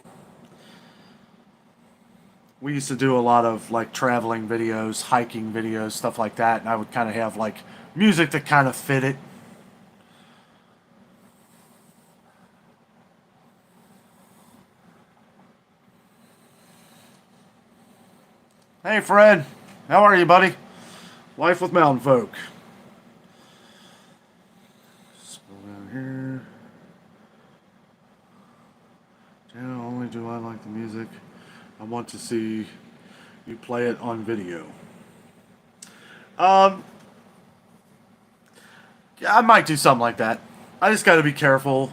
We used to do a lot of like traveling videos, hiking videos, stuff like that, and I would kind of have like music that kind of fit it. Hey Fred, how are you, buddy? Life with Mountain Folk. Let's go down here. Not only do I like the music, I want to see you play it on video. Yeah, I might do something like that. I just got to be careful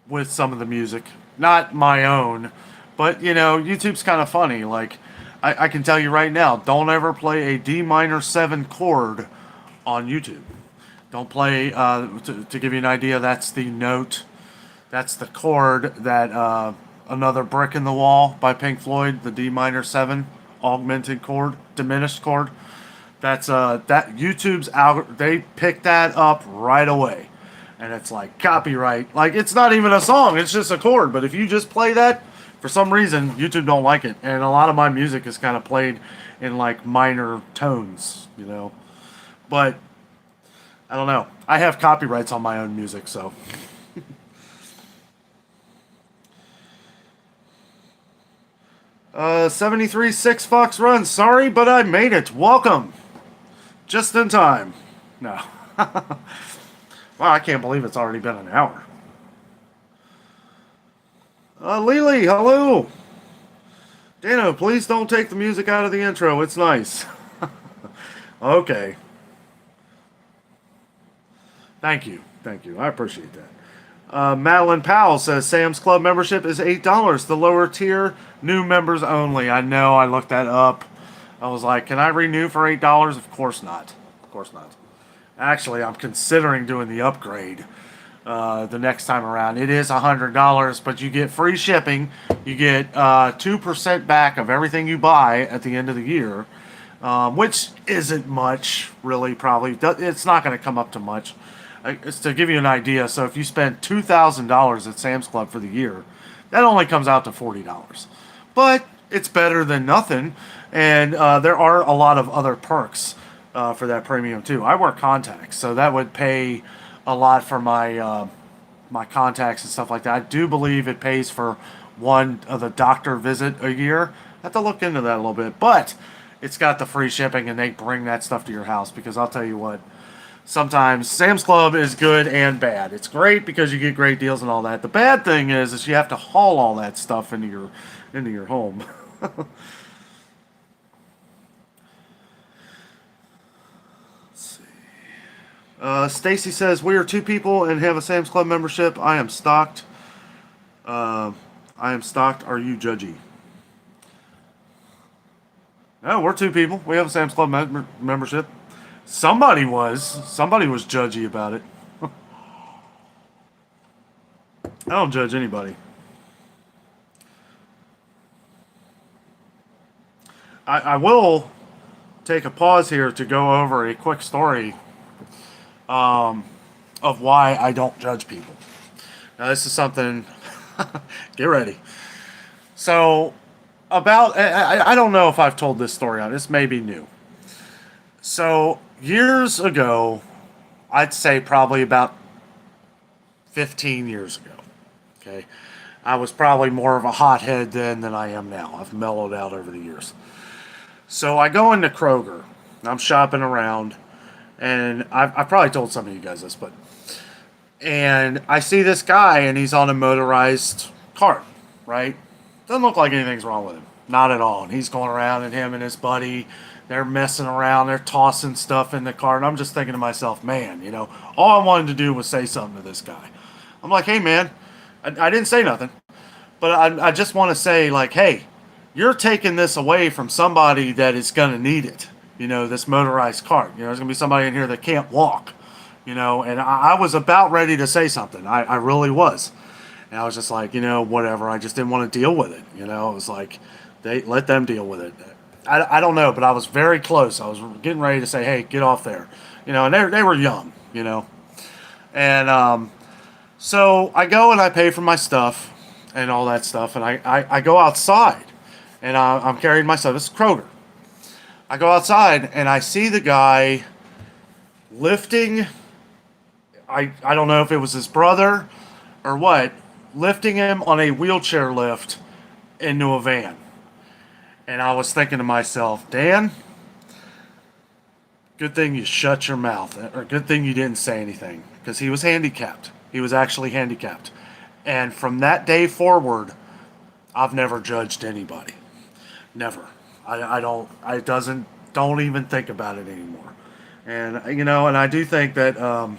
with some of the music. Not my own, but, you know, YouTube's kind of funny. Like, I can tell you right now, don't ever play a D minor 7 chord on YouTube. Don't play, to give you an idea, that's the note, that's the chord that Another Brick in the Wall by Pink Floyd, the D minor 7 augmented chord, diminished chord. That's that YouTube's they picked that up right away, and it's like copyright. Like, it's not even a song; it's just a chord. But if you just play that, for some reason YouTube don't like it, and a lot of my music is kind of played in like minor tones, you know. But I don't know. I have copyrights on my own music, so. 73-6 Fox Run. Sorry, but I made it. Welcome. Just in time. No. Wow, I can't believe it's already been an hour. Lily, hello. Danno, please don't take the music out of the intro. It's nice. Okay. Thank you. Thank you. I appreciate that. Madeline Powell says Sam's Club membership is $8. The lower tier, new members only. I know, I looked that up. I was like, can I renew for $8? Of course not. Of course not. Actually, I'm considering doing the upgrade the next time around. It is $100, but you get free shipping. You get 2% back of everything you buy at the end of the year, which isn't much, really, probably. It's not going to come up to much. It's to give you an idea. So if you spend $2,000 at Sam's Club for the year, that only comes out to $40. But it's better than nothing, and there are a lot of other perks for that premium too. I wear contacts, so that would pay a lot for my my contacts and stuff like that. I do believe it pays for one of the doctor visit a year. I have to look into that a little bit, but it's got the free shipping and they bring that stuff to your house because I'll tell you what, sometimes Sam's Club is good and bad. It's great because you get great deals and all that. The bad thing is you have to haul all that stuff into your home. Stacy says we are two people and have a Sam's Club membership. I am stocked. Uh, I am stocked. Are you judgy? No, we're two people. We have a Sam's Club membership. Somebody was. Somebody was judgy about it. I don't judge anybody. I will take a pause here to go over a quick story of why I don't judge people. Now, this is something. Get ready. So, I don't know if I've told this story on. This may be new. So, years ago, I'd say probably about 15 years ago. Okay. I was probably more of a hothead then than I am now. I've mellowed out over the years. So I go into Kroger. I'm shopping around, and I've probably told some of you guys this, but and I see this guy, and he's on a motorized cart, right? Doesn't look like anything's wrong with him, not at all. And he's going around, and him and his buddy, they're messing around, they're tossing stuff in the cart, and I'm just thinking to myself, man, all I wanted to do was say something to this guy. I'm like, hey, man, I didn't say nothing, but I just want to say, like, hey, you're taking this away from somebody that is going to need it. This motorized cart. There's going to be somebody in here that can't walk. And I was about ready to say something. I really was. And I was just like, whatever. I just didn't want to deal with it. It was like, they let them deal with it. I don't know, but I was very close. I was getting ready to say, hey, get off there. And they were young, And so I go and I pay for my stuff and all that stuff. And I go outside. And I'm carrying my stuff. This is Kroger. I go outside and I see the guy lifting. I don't know if it was his brother or what, lifting him on a wheelchair lift into a van. And I was thinking to myself, Dan, good thing you shut your mouth, or good thing you didn't say anything, because he was handicapped. He was actually handicapped. And from that day forward, I've never judged anybody. Never. I don't even think about it anymore. And, and I do think that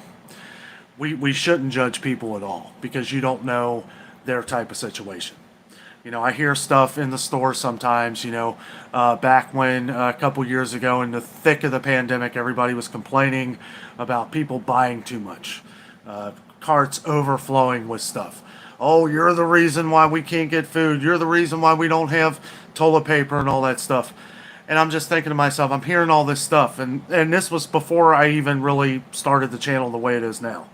we shouldn't judge people at all because you don't know their type of situation. I hear stuff in the store sometimes, back when a couple years ago in the thick of the pandemic, everybody was complaining about people buying too much, carts overflowing with stuff. Oh, you're the reason why we can't get food. You're the reason why we don't have toilet paper and all that stuff. And I'm just thinking to myself, I'm hearing all this stuff. And this was before I even really started the channel the way it is now.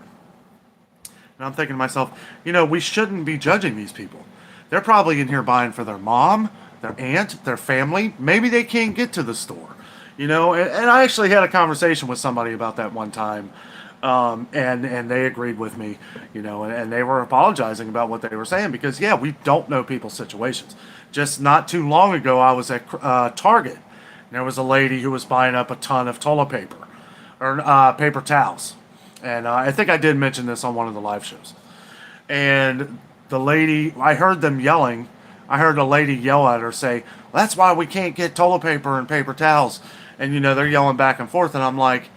And I'm thinking to myself, we shouldn't be judging these people. They're probably in here buying for their mom, their aunt, their family. Maybe they can't get to the store. And I actually had a conversation with somebody about that one time. And they agreed with me, and they were apologizing about what they were saying because, yeah, we don't know people's situations. Just not too long ago, I was at Target, and there was a lady who was buying up a ton of toilet paper, or paper towels. And I think I did mention this on one of the live shows. And the lady, I heard them yelling. I heard a lady yell at her, say, well, that's why we can't get toilet paper and paper towels. And, they're yelling back and forth, and I'm like,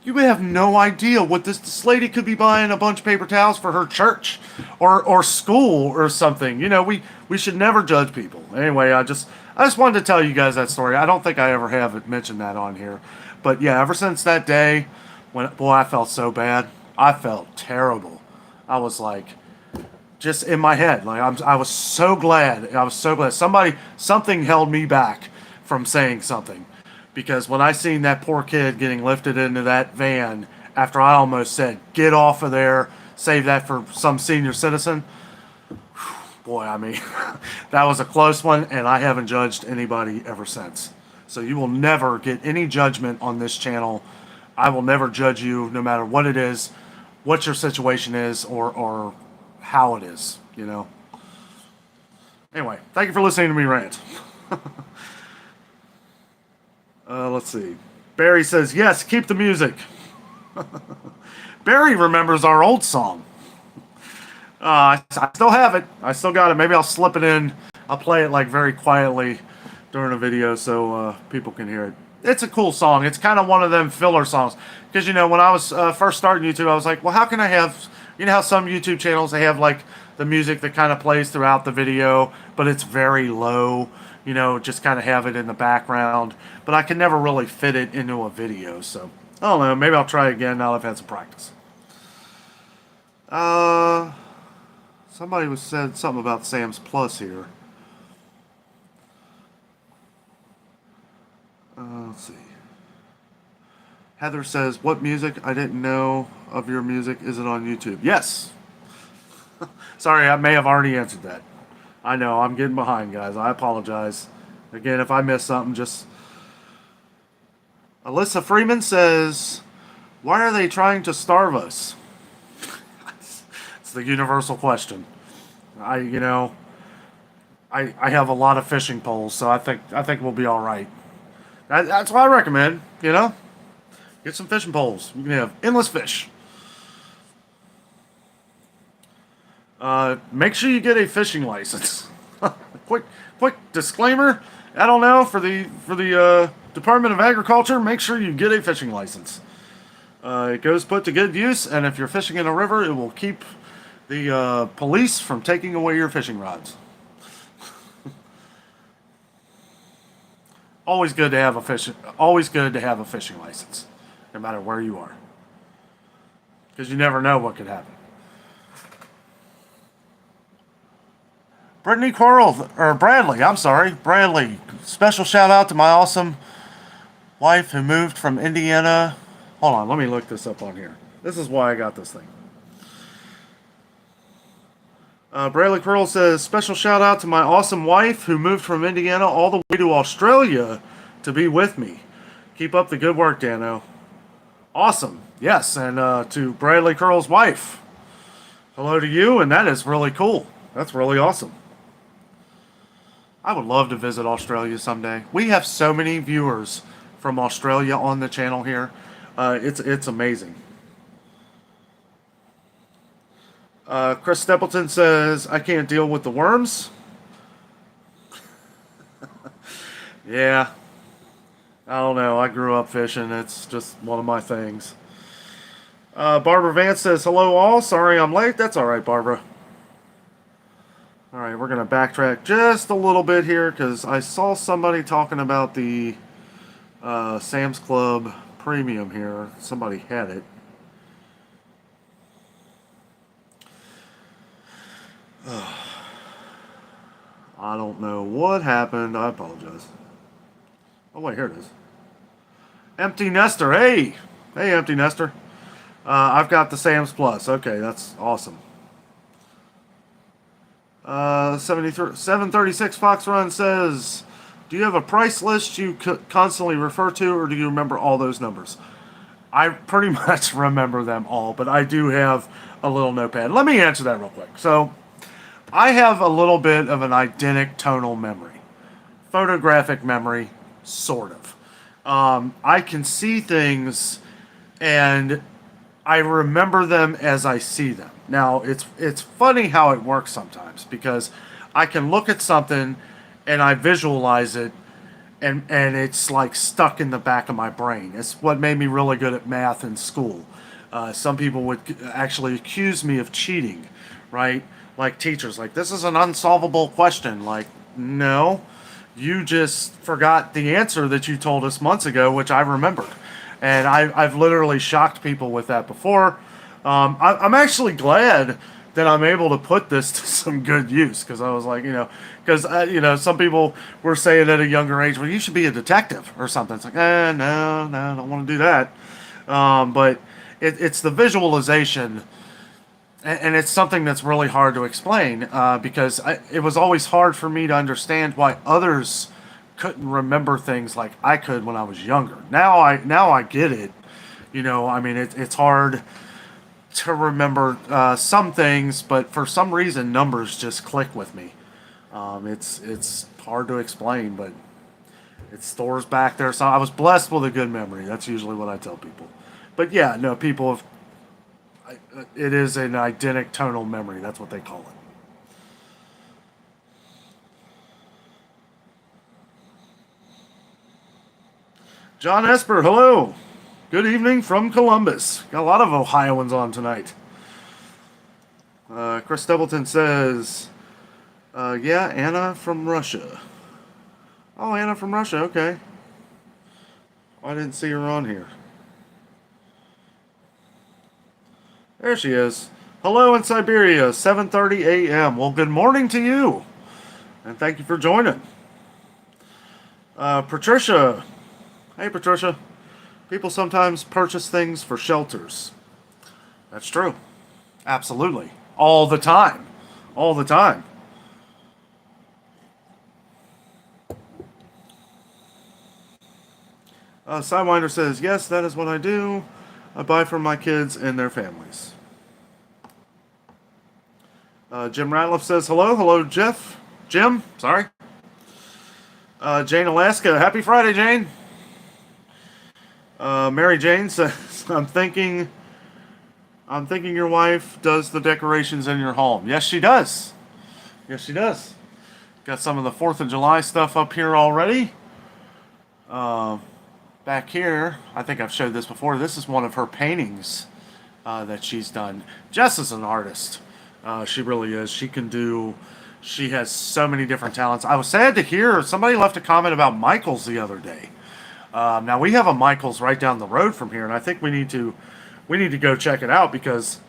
you have no idea what this lady could be buying a bunch of paper towels for her church or school or something. We should never judge people. Anyway, I just wanted to tell you guys that story. I don't think I ever have mentioned that on here. But yeah, ever since that day, I felt so bad. I felt terrible. I was like, just in my head, like I was so glad. Something held me back from saying something. Because when I seen that poor kid getting lifted into that van after I almost said, get off of there, save that for some senior citizen, boy, that was a close one, and I haven't judged anybody ever since. So you will never get any judgment on this channel. I will never judge you, no matter what it is, what your situation is, or how it is, Anyway, thank you for listening to me rant. Let's see. Barry says, yes, keep the music. Barry remembers our old song. I still have it. I still got it. Maybe I'll slip it in. I'll play it like very quietly during a video so people can hear it. It's a cool song. It's kind of one of them filler songs. Because, you know, when I was first starting YouTube, I was like, well, how can I have, you know how some YouTube channels, they have like the music that kind of plays throughout the video, but it's very low, you know, just kind of have it in the background. But I can never really fit it into a video. So, I don't know. Maybe I'll try again now that I've had some practice. Somebody was said something about Sam's Plus here. Let's see. Heather says, what music? I didn't know of your music. Is it on YouTube? Yes. Sorry, I may have already answered that. I know, I'm getting behind, guys. I apologize. Again, if I missed something, just... Alyssa Freeman says, why are they trying to starve us? It's the universal question. I have a lot of fishing poles, so I think we'll be all right. That's what I recommend, you know? Get some fishing poles. You can have endless fish. Make sure you get a fishing license. quick disclaimer. I don't know, for the Department of Agriculture, make sure you get a fishing license. It goes put to good use, and if you're fishing in a river, it will keep the police from taking away your fishing rods. Always good to have a fishing license, no matter where you are, because you never know what could happen. Brittany Bradley. Special shout out to my awesome wife who moved from Indiana. Hold on, let me look this up on here. This is why I got this thing. Bradley Curl says, special shout out to my awesome wife who moved from Indiana all the way to Australia to be with me. Keep up the good work, Danno. Awesome. Yes, and to Bradley Curl's wife. Hello to you, and that is really cool. That's really awesome. I would love to visit Australia someday. We have so many viewers from Australia on the channel here. It's amazing. Chris Stapleton says, I can't deal with the worms. Yeah. I don't know. I grew up fishing. It's just one of my things. Barbara Vance says, hello all. Sorry I'm late. That's all right, Barbara. All right, we're going to backtrack just a little bit here because I saw somebody talking about the Sam's Club Premium here. Somebody had it. I don't know what happened. I apologize. Oh, wait, here it is. Empty Nester. Hey, Empty Nester. I've got the Sam's Plus. Okay, that's awesome. 736 Fox Run says, do you have a price list you constantly refer to, or do you remember all those numbers? I pretty much remember them all, but I do have a little notepad. Let me answer that real quick. So, I have a little bit of an eidetic tonal memory. Photographic memory, sort of. I can see things, and I remember them as I see them. Now, it's funny how it works sometimes, because I can look at something, and I visualize it, and it's like stuck in the back of my brain. It's what made me really good at math in school. Some people would actually accuse me of cheating, right? Like teachers, like, this is an unsolvable question. Like, no, you just forgot the answer that you told us months ago, which I remembered. And I've literally shocked people with that before. I'm actually glad that I'm able to put this to some good use, because I was like, some people were saying at a younger age, well, you should be a detective or something. It's like, no, I don't want to do that. But it's the visualization. And it's something that's really hard to explain, because it was always hard for me to understand why others couldn't remember things like I could when I was younger. Now I get it. It's hard to remember some things, but for some reason numbers just click with me. It's hard to explain, but it stores back there. So I was blessed with a good memory. That's usually what I tell people. But yeah, no, people have. It is an eidetic tonal memory. That's what they call it. John Esper, hello. Good evening from Columbus. Got a lot of Ohioans on tonight. Chris Doubleton says, yeah, Anna from Russia. Oh, Anna from Russia, okay. I didn't see her on here. There she is. Hello in Siberia, 7:30 a.m. Well, good morning to you. And thank you for joining. Patricia. Hey, Patricia. People sometimes purchase things for shelters. That's true. Absolutely. All the time. All the time. Sidewinder says, yes, that is what I do. I buy for my kids and their families. Jim Ratliff says, hello. Hello, Jeff. Jim, sorry. Jane Alaska, happy Friday, Jane. Mary Jane says, I'm thinking your wife does the decorations in your home. Yes, she does. Yes, she does. Got some of the 4th of July stuff up here already. Back here, I think I've showed this before. This is one of her paintings that she's done. Jess is an artist. She really is. She has so many different talents. I was sad to hear somebody left a comment about Michael's the other day. Now we have a Michael's right down the road from here, and I think we need to go check it out because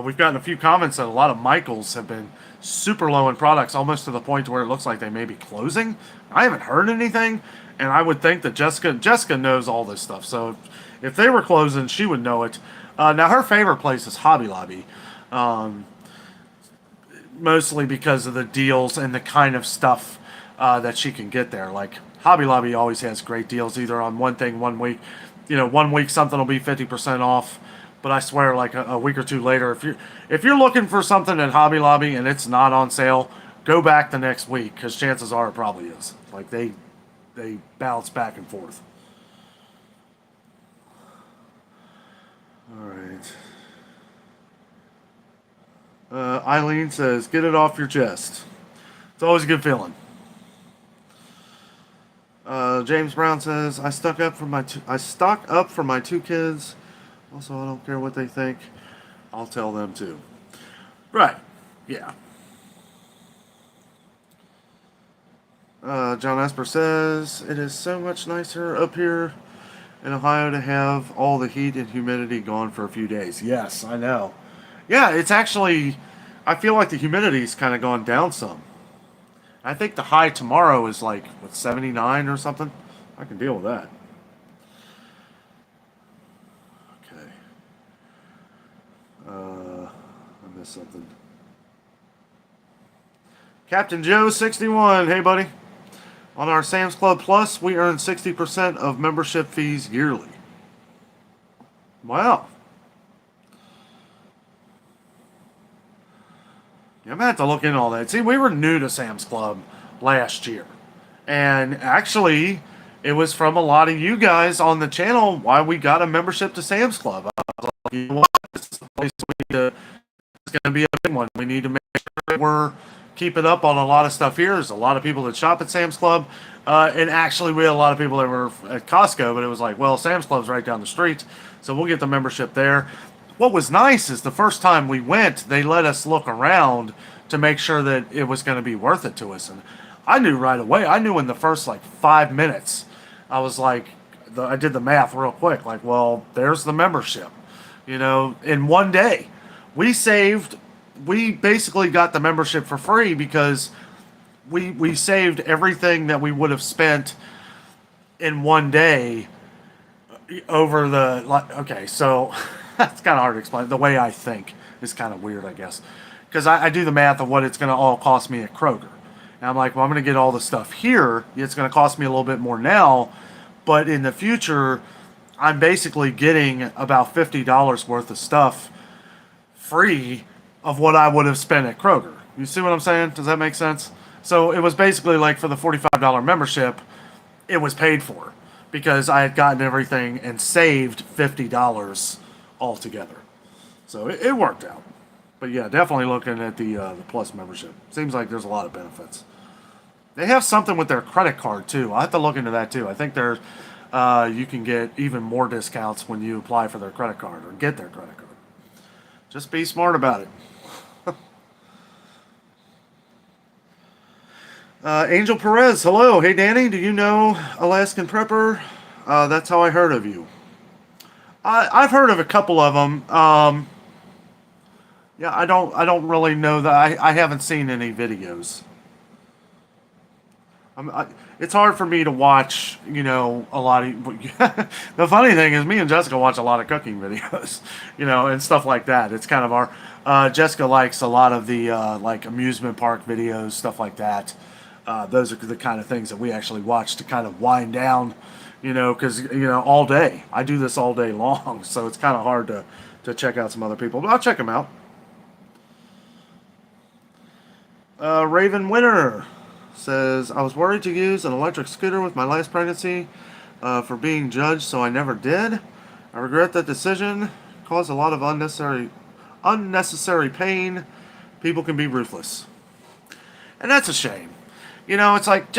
we've gotten a few comments that a lot of Michael's have been super low in products, almost to the point where it looks like they may be closing. I haven't heard anything, and I would think that Jessica knows all this stuff. So if they were closing, she would know it. Now her favorite place is Hobby Lobby, mostly because of the deals and the kind of stuff that she can get there. Like Hobby Lobby always has great deals, either on one thing 1 week. 1 week something will be 50% off, but I swear, like a week or two later, if you're looking for something at Hobby Lobby and it's not on sale, go back the next week because chances are it probably is. Like they bounce back and forth. All right. Eileen says, "Get it off your chest." It's always a good feeling. James Brown says, I stock up for my two kids. Also, I don't care what they think. I'll tell them too. Right. Yeah. John Asper says, it is so much nicer up here in Ohio to have all the heat and humidity gone for a few days. Yes, I know. Yeah, it's actually, I feel like the humidity's kind of gone down some. I think the high tomorrow is like, 79 or something? I can deal with that. Okay. I missed something. Captain Joe 61, hey buddy. On our Sam's Club Plus, we earn 60% of membership fees yearly. Wow. Yeah, I'm going to have to look into all that. See, we were new to Sam's Club last year. And actually, it was from a lot of you guys on the channel why we got a membership to Sam's Club. I was like, you know what? This is the place it's going to be a big one. We need to make sure we're keeping up on a lot of stuff here. There's a lot of people that shop at Sam's Club. And actually, we had a lot of people that were at Costco, but it was like, well, Sam's Club's right down the street, so we'll get the membership there. What was nice is the first time we went, they let us look around to make sure that it was going to be worth it to us. And I knew right away. I knew in the first 5 minutes. I was like, I did the math real quick. Like, well, there's the membership. In one day, we basically got the membership for free because we saved everything that we would have spent in one day over okay, so that's kind of hard to explain. The way I think is kind of weird, I guess. Because I do the math of what it's going to all cost me at Kroger. And I'm like, well, I'm going to get all the stuff here. It's going to cost me a little bit more now. But in the future, I'm basically getting about $50 worth of stuff free of what I would have spent at Kroger. You see what I'm saying? Does that make sense? So it was basically like for the $45 membership, it was paid for because I had gotten everything and saved $50 altogether. So it worked out. But yeah, definitely looking at the Plus membership. Seems like there's a lot of benefits. They have something with their credit card too. I have to look into that too. I think there's you can get even more discounts when you apply for their credit card or get their credit card. Just be smart about it. Angel Perez, hello. Hey Danny, do you know Alaskan Prepper? That's how I heard of you. I've heard of a couple of them. Yeah, I don't really know that. I haven't seen any videos. It's hard for me to watch, a lot of. The funny thing is, me and Jessica watch a lot of cooking videos, and stuff like that. It's kind of our. Jessica likes a lot of the like amusement park videos, stuff like that. Those are the kind of things that we actually watch to kind of wind down, because all day I do this all day long, so it's kind of hard to check out some other people, but I'll check them out. Raven Winter says, I was worried to use an electric scooter with my last pregnancy for being judged, so I never did. I regret that decision. Caused a lot of unnecessary pain. People can be ruthless. And that's a shame. It's like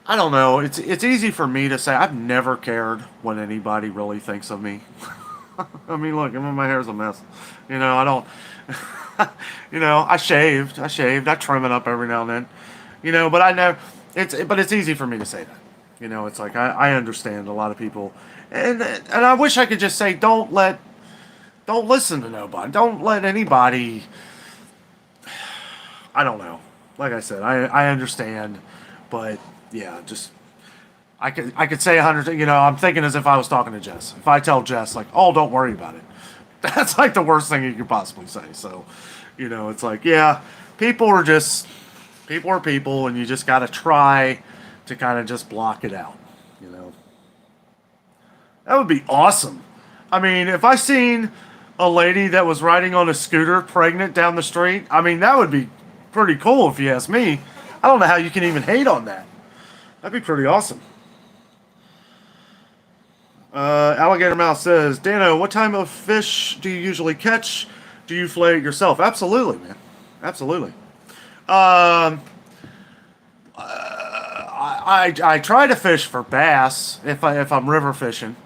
I don't know. It's easy for me to say I've never cared what anybody really thinks of me. I mean, look, my hair's a mess. I don't. I shaved. I trim it up every now and then. But I know it's easy for me to say that. It's like I understand a lot of people, and I wish I could just say don't listen to nobody. Don't let anybody. I don't know. Like I said, I understand, but yeah, just I could say 100. I'm thinking as if I was talking to Jess. If I tell Jess like, oh, don't worry about it, that's like the worst thing you could possibly say. So, it's like, yeah, people are people, and you just got to try to kind of just block it out. That would be awesome. I mean, if I seen a lady that was riding on a scooter pregnant down the street, I mean, that would be pretty cool if you ask me. I don't know how you can even hate on that. That'd be pretty awesome. Alligator Mouse says, Danno, what type of fish do you usually catch? Do you fillet it yourself? Absolutely, man. Absolutely. I try to fish for bass if I'm river fishing.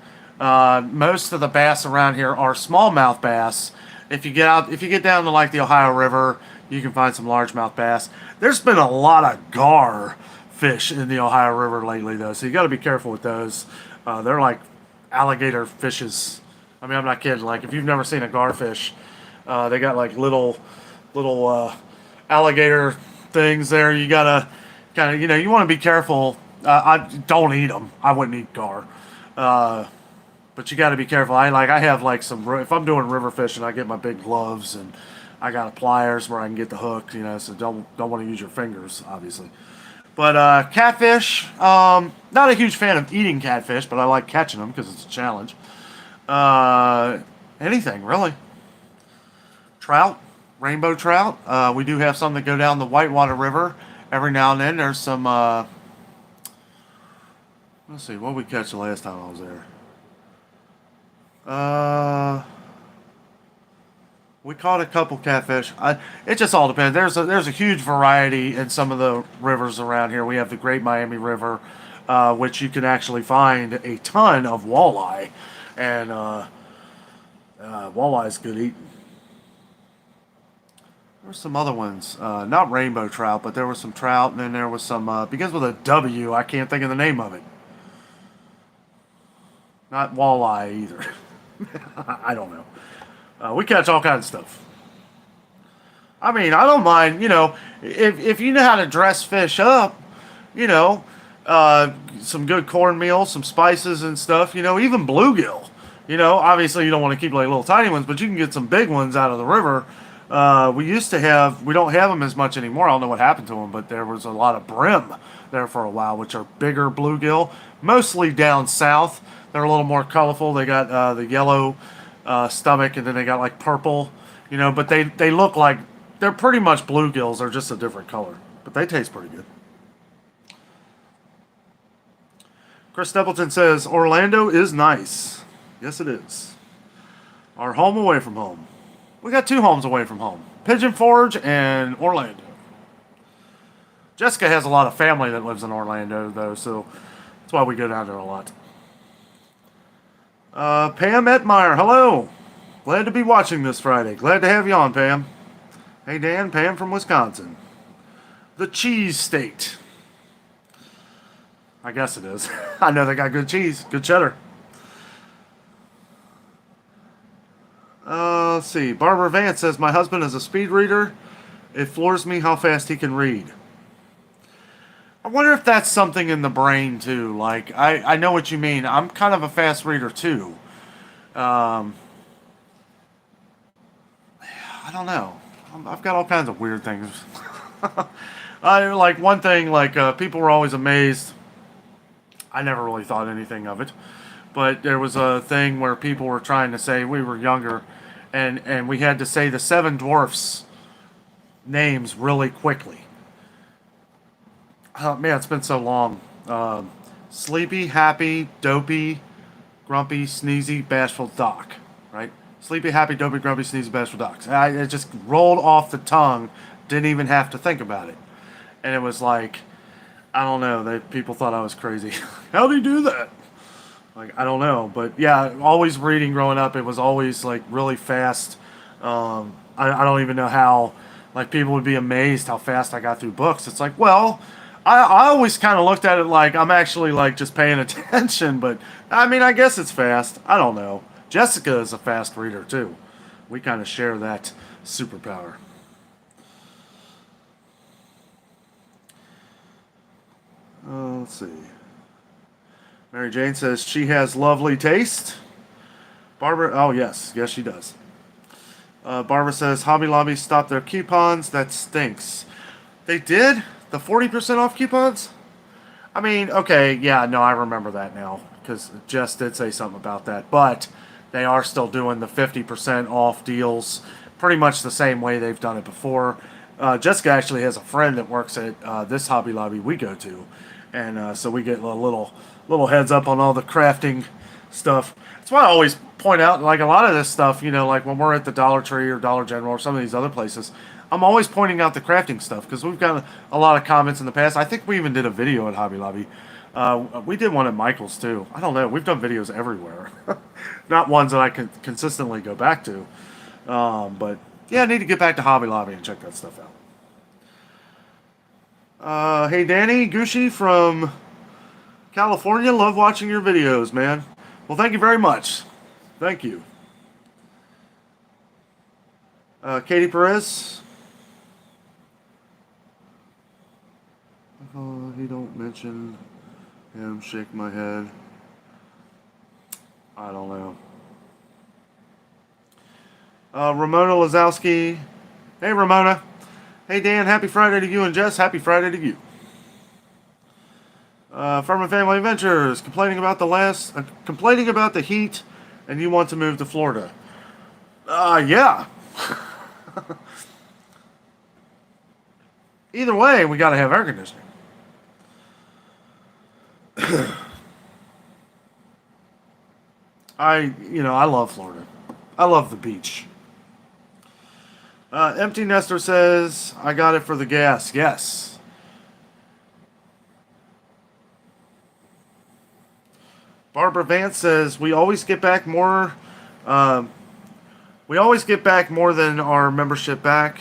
Most of the bass around here are smallmouth bass. If you get down to like the Ohio River, you can find some largemouth bass. There's been a lot of gar fish in the Ohio River lately, though, so you got to be careful with those. They're like alligator fishes. I mean, I'm not kidding. Like if you've never seen a garfish, they got like little alligator things there. You gotta kind of you want to be careful. I don't eat them. I wouldn't eat gar. But you got to be careful. I have like some. If I'm doing river fishing, I get my big gloves and I got pliers where I can get the hook. So don't want to use your fingers, obviously. But catfish, not a huge fan of eating catfish, but I like catching them because it's a challenge. Anything really. Trout, rainbow trout. We do have some that go down the Whitewater River every now and then. There's some. Let's see, what did we catch the last time I was there? We caught a couple catfish. It just all depends. There's a huge variety in some of the rivers around here. We have the Great Miami River, which you can actually find a ton of walleye, and walleye is good eating. There's some other ones, not rainbow trout, but there was some trout, and then there was some begins with a W. I can't think of the name of it. Not walleye either. I don't know. We catch all kinds of stuff. I mean, I don't mind, if you know how to dress fish up, some good cornmeal, some spices and stuff, even bluegill. Obviously you don't want to keep like little tiny ones, but you can get some big ones out of the river. We don't have them as much anymore. I don't know what happened to them, but there was a lot of brim there for a while, which are bigger bluegill, mostly down south. They're a little more colorful. They got the yellow stomach, and then they got like purple, but they look like they're pretty much bluegills. They're just a different color, but they taste pretty good. Chris Stapleton says Orlando is nice. Yes, it is. Our home away from home. We got 2 homes away from home: Pigeon Forge and Orlando. Jessica has a lot of family that lives in Orlando, though, so that's why we go down there a lot. Pam Etmeyer, hello. Glad to be watching this Friday. Glad to have you on, Pam. Hey, Dan, Pam from Wisconsin. The cheese state. I guess it is. I know they got good cheese, good cheddar. Let's see. Barbara Vance says, my husband is a speed reader. It floors me how fast he can read. I wonder if that's something in the brain, too. Like, I know what you mean. I'm kind of a fast reader, too. I don't know. I've got all kinds of weird things. Like, one thing, like, people were always amazed. I never really thought anything of it. But there was a thing where people were trying to say, we were younger, and we had to say the 7 dwarfs' names really quickly. Oh, man, it's been so long. Sleepy, Happy, Dopey, Grumpy, Sneezy, Bashful, Doc. Right? Sleepy, Happy, Dopey, Grumpy, Sneezy, Bashful, Doc. It just rolled off the tongue. Didn't even have to think about it. And it was like, I don't know. People thought I was crazy. How do you do that? Like, I don't know. But, yeah, always reading growing up. It was always, like, really fast. I don't even know how, like, people would be amazed how fast I got through books. It's like, well, I always kind of looked at it like I'm actually, like, just paying attention. But, I mean, I guess it's fast. I don't know. Jessica is a fast reader, too. We kind of share that superpower. Let's see. Mary Jane says she has lovely taste. Barbara, oh yes, she does. Barbara says Hobby Lobby stopped their coupons. That stinks. They did? The 40% off coupons? I mean, okay, yeah, no, I remember that now because Jess did say something about that. But they are still doing the 50% off deals pretty much the same way they've done it before. Jessica actually has a friend that works at this Hobby Lobby we go to. And so we get a little heads up on all the crafting stuff. That's why I always point out, like, a lot of this stuff, you know, like when we're at the Dollar Tree or Dollar General or some of these other places, I'm always pointing out the crafting stuff because we've got a lot of comments in the past. I think we even did a video at Hobby Lobby. We did one at Michael's too. I don't know. We've done videos everywhere. Not ones that I can consistently go back to. But yeah, I need to get back to Hobby Lobby and check that stuff out. Hey Danny Gucci from California, love watching your videos, man. Well, thank you very much. Thank you. Katie Perez. He don't mention him. Shake my head. I don't know. Ramona Lazowski. Hey, Ramona. Hey, Dan. Happy Friday to you and Jess. Happy Friday to you. Farm and Family Adventures complaining about the heat, and you want to move to Florida. Yeah. Either way, we got to have air conditioning. I love Florida. I love the beach. Empty Nester says, I got it for the gas. Yes. Barbara Vance says, we always get back more than our membership back.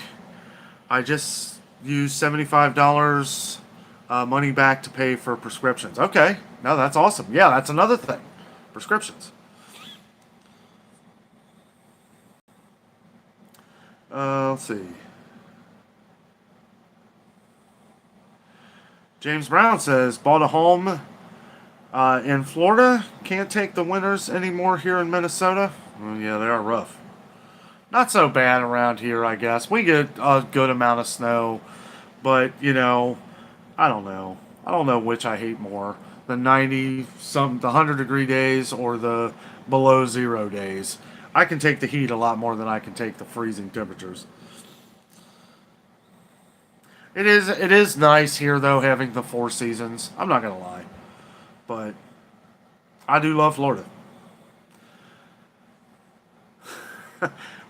I just use $75 money back to pay for prescriptions. Okay. No, that's awesome. Yeah, that's another thing. Prescriptions. Let's see. James Brown says, bought a home in Florida. Can't take the winters anymore here in Minnesota. Well, yeah, they are rough. Not so bad around here, I guess. We get a good amount of snow, but, I don't know. I don't know which I hate more. The 100-degree days or the below zero days. I can take the heat a lot more than I can take the freezing temperatures. It is nice here though having the 4 seasons. I'm not gonna lie, but I do love Florida.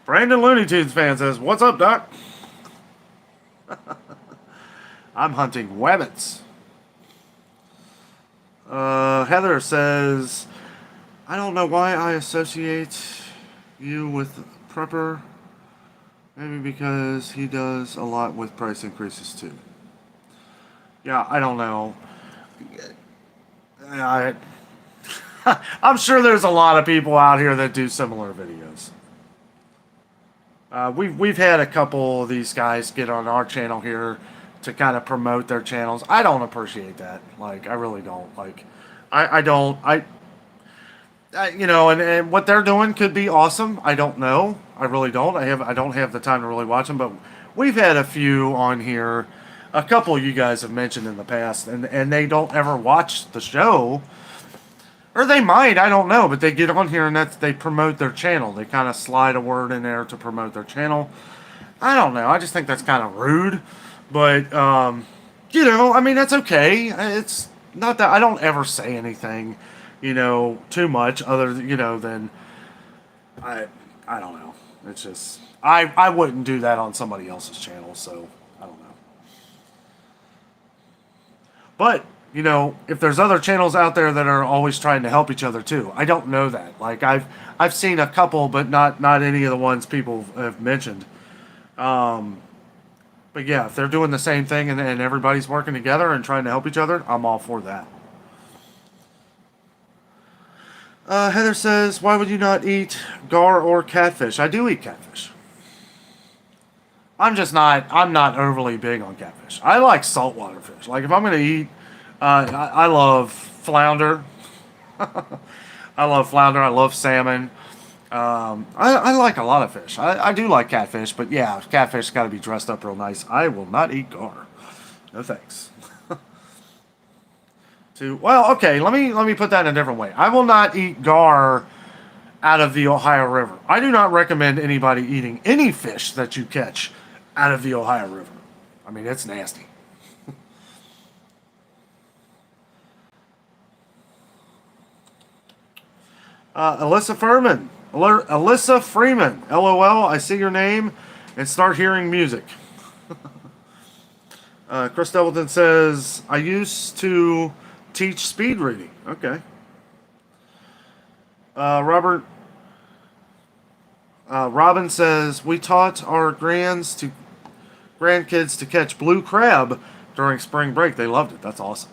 Brandon Looney Tunes fan says, "What's up, Doc?" I'm hunting wabbits. Heather says, "I don't know why I associate you with Prepper. Maybe because he does a lot with price increases too." Yeah, I don't know. I, I'm sure there's a lot of people out here that do similar videos. We've had a couple of these guys get on our channel here to kind of promote their channels. I don't appreciate that. Like, I really don't. Like, I don't. You know, and what they're doing could be awesome. I don't know. I really don't. I don't have the time to really watch them. But we've had a few on here. A couple you guys have mentioned in the past, and they don't ever watch the show. Or they might, I don't know, but they get on here and they promote their channel. They kind of slide a word in there to promote their channel. I don't know. I just think that's kind of rude. But, you know, I mean, that's okay. It's not that I don't ever say anything, you know, too much other, you know, than I don't know. It's just, I wouldn't do that on somebody else's channel, so I don't know. But, you know, if there's other channels out there that are always trying to help each other too, I don't know that. Like I've seen a couple, but not any of the ones people have mentioned. But yeah, if they're doing the same thing and everybody's working together and trying to help each other, I'm all for that. Heather says, "Why would you not eat gar or catfish?" I do eat catfish. I'm not overly big on catfish. I like saltwater fish. Like if I'm going to eat, I love flounder. I love flounder. I love salmon. I like a lot of fish. I do like catfish, but yeah, catfish got to be dressed up real nice. I will not eat gar. No thanks. Well, okay, let me put that in a different way. I will not eat gar out of the Ohio River. I do not recommend anybody eating any fish that you catch out of the Ohio River. I mean, it's nasty. Alyssa Freeman, LOL, I see your name and start hearing music. Chris Doubleton says, "I used to teach speed reading." Okay. Robin says, "We taught our grandkids to catch blue crab during spring break. They loved it." That's awesome.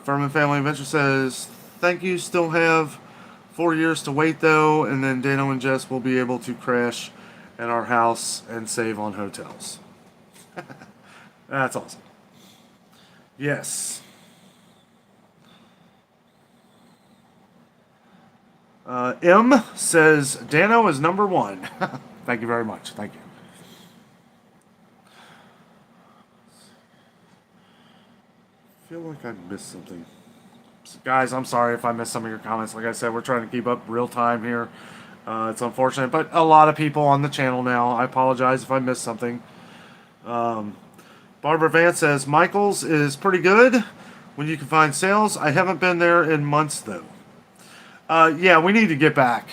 Furman Family Adventure says, "Thank you. Still have 4 years to wait though, and then Danno and Jess will be able to crash at our house and save on hotels." That's awesome. Yes. M says, "Danno is number one." Thank you very much. Thank you. I feel like I missed something. Guys, I'm sorry if I missed some of your comments. Like I said, we're trying to keep up real time here. It's unfortunate, but a lot of people on the channel now. I apologize if I missed something. Barbara Vance says, "Michael's is pretty good when you can find sales. I haven't been there in months, though." Yeah, we need to get back,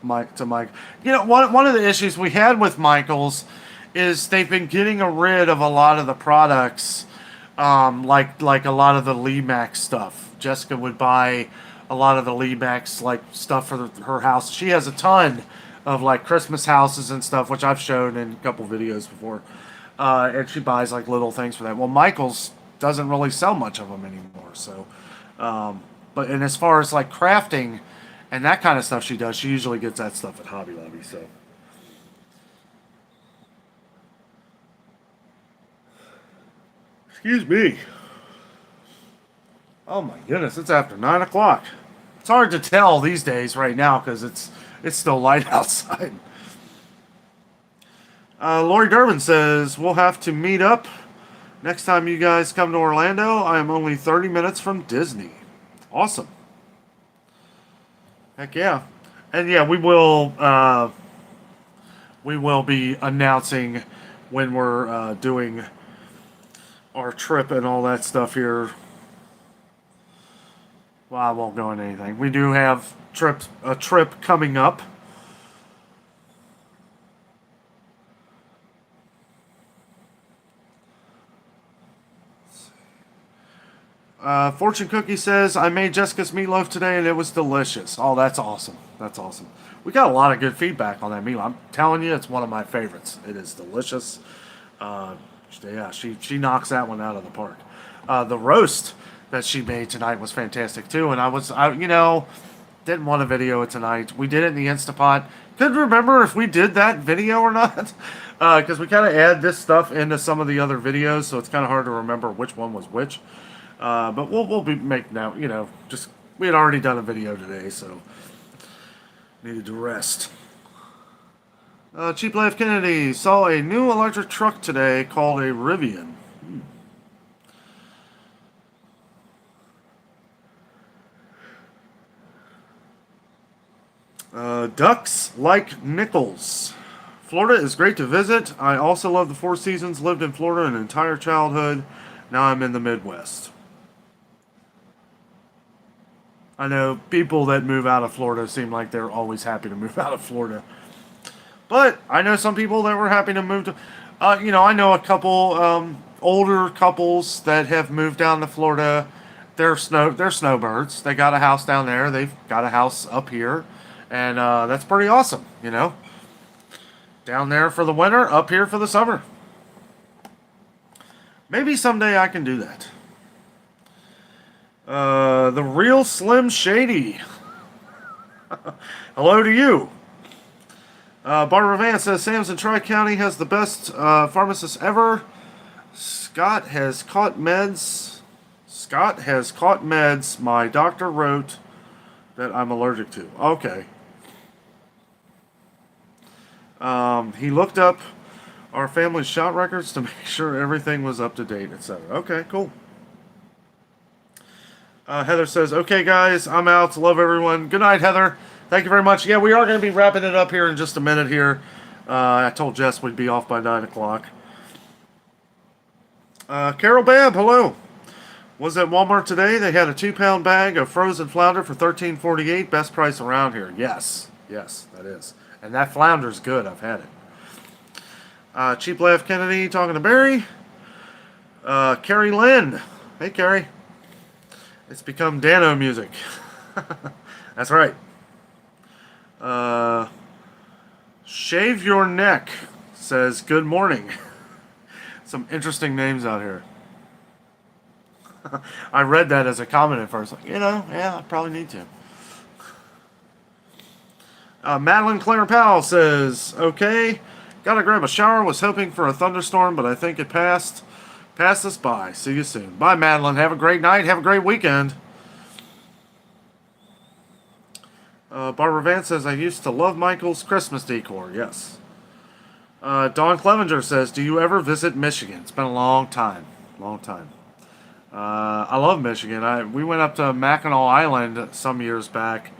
Mike. You know, one of the issues we had with Michael's is they've been getting rid of a lot of the products, like a lot of the Lee Max stuff. Jessica would buy a lot of the Lee Max like stuff for her house. She has a ton of like Christmas houses and stuff, which I've shown in a couple videos before. And she buys like little things for that. Well, Michael's doesn't really sell much of them anymore. So, and as far as like crafting and that kind of stuff she does, she usually gets that stuff at Hobby Lobby. So, excuse me. Oh my goodness, it's after 9 o'clock. It's hard to tell these days right now because it's still light outside. Lori Durbin says, "We'll have to meet up next time you guys come to Orlando. I am only 30 minutes from Disney." Awesome. Heck yeah. And yeah, we will be announcing when we're doing our trip and all that stuff here. Well, I won't go into anything. We do have a trip coming up. Fortune Cookie says, I made Jessica's meatloaf today and it was delicious. Oh, that's awesome. That's awesome. We got a lot of good feedback on that meatloaf. I'm telling you, it's one of my favorites. It is delicious. Uh, yeah, she knocks that one out of the park. The roast that she made tonight was fantastic too. And didn't want to video it tonight. We did it in the Instapot. Couldn't remember if we did that video or not. Because we kind of add this stuff into some of the other videos, so it's kind of hard to remember which one was which. But we'll be making now, just we had already done a video today, so needed to rest. Cheap Life Kennedy saw a new electric truck today called a Rivian. Ducks like nickels. Florida is great to visit. I also love the Four Seasons. Lived in Florida an entire childhood. Now I'm in the Midwest. I know people that move out of Florida seem like they're always happy to move out of Florida. But I know some people that were happy to move to. I know a couple older couples that have moved down to Florida. They're snowbirds. They got a house down there. They've got a house up here, and that's pretty awesome. Down there for the winter, up here for the summer. Maybe someday I can do that. The real Slim Shady. Hello to you. Barbara Vance says Sam's in Tri-County has the best pharmacist ever. Scott has caught meds. My doctor wrote that I'm allergic to. Okay. He looked up our family's shot records to make sure everything was up to date, etc. Okay, cool. Heather says, okay, guys, I'm out. Love everyone. Good night, Heather. Thank you very much. Yeah, we are going to be wrapping it up here in just a minute here. I told Jess we'd be off by 9 o'clock. Carol Babb, hello. Was at Walmart today. They had a 2-pound bag of frozen flounder for $13.48. Best price around here. Yes, that is. And that flounder's good. I've had it. Cheap Laugh Kennedy talking to Barry. Carrie Lynn. Hey, Carrie. It's become Danno music. That's right. Shave Your Neck says, good morning. Some interesting names out here. I read that as a comment at first. I probably need to. Madeline Claire Powell says, okay, gotta grab a shower. Was hoping for a thunderstorm, but I think it passed. Pass us by. See you soon. Bye, Madeline. Have a great night. Have a great weekend. Barbara Vance says, I used to love Michael's Christmas decor. Yes. Dawn Clevenger says, do you ever visit Michigan? It's been a long time. I love Michigan. We went up to Mackinac Island some years back.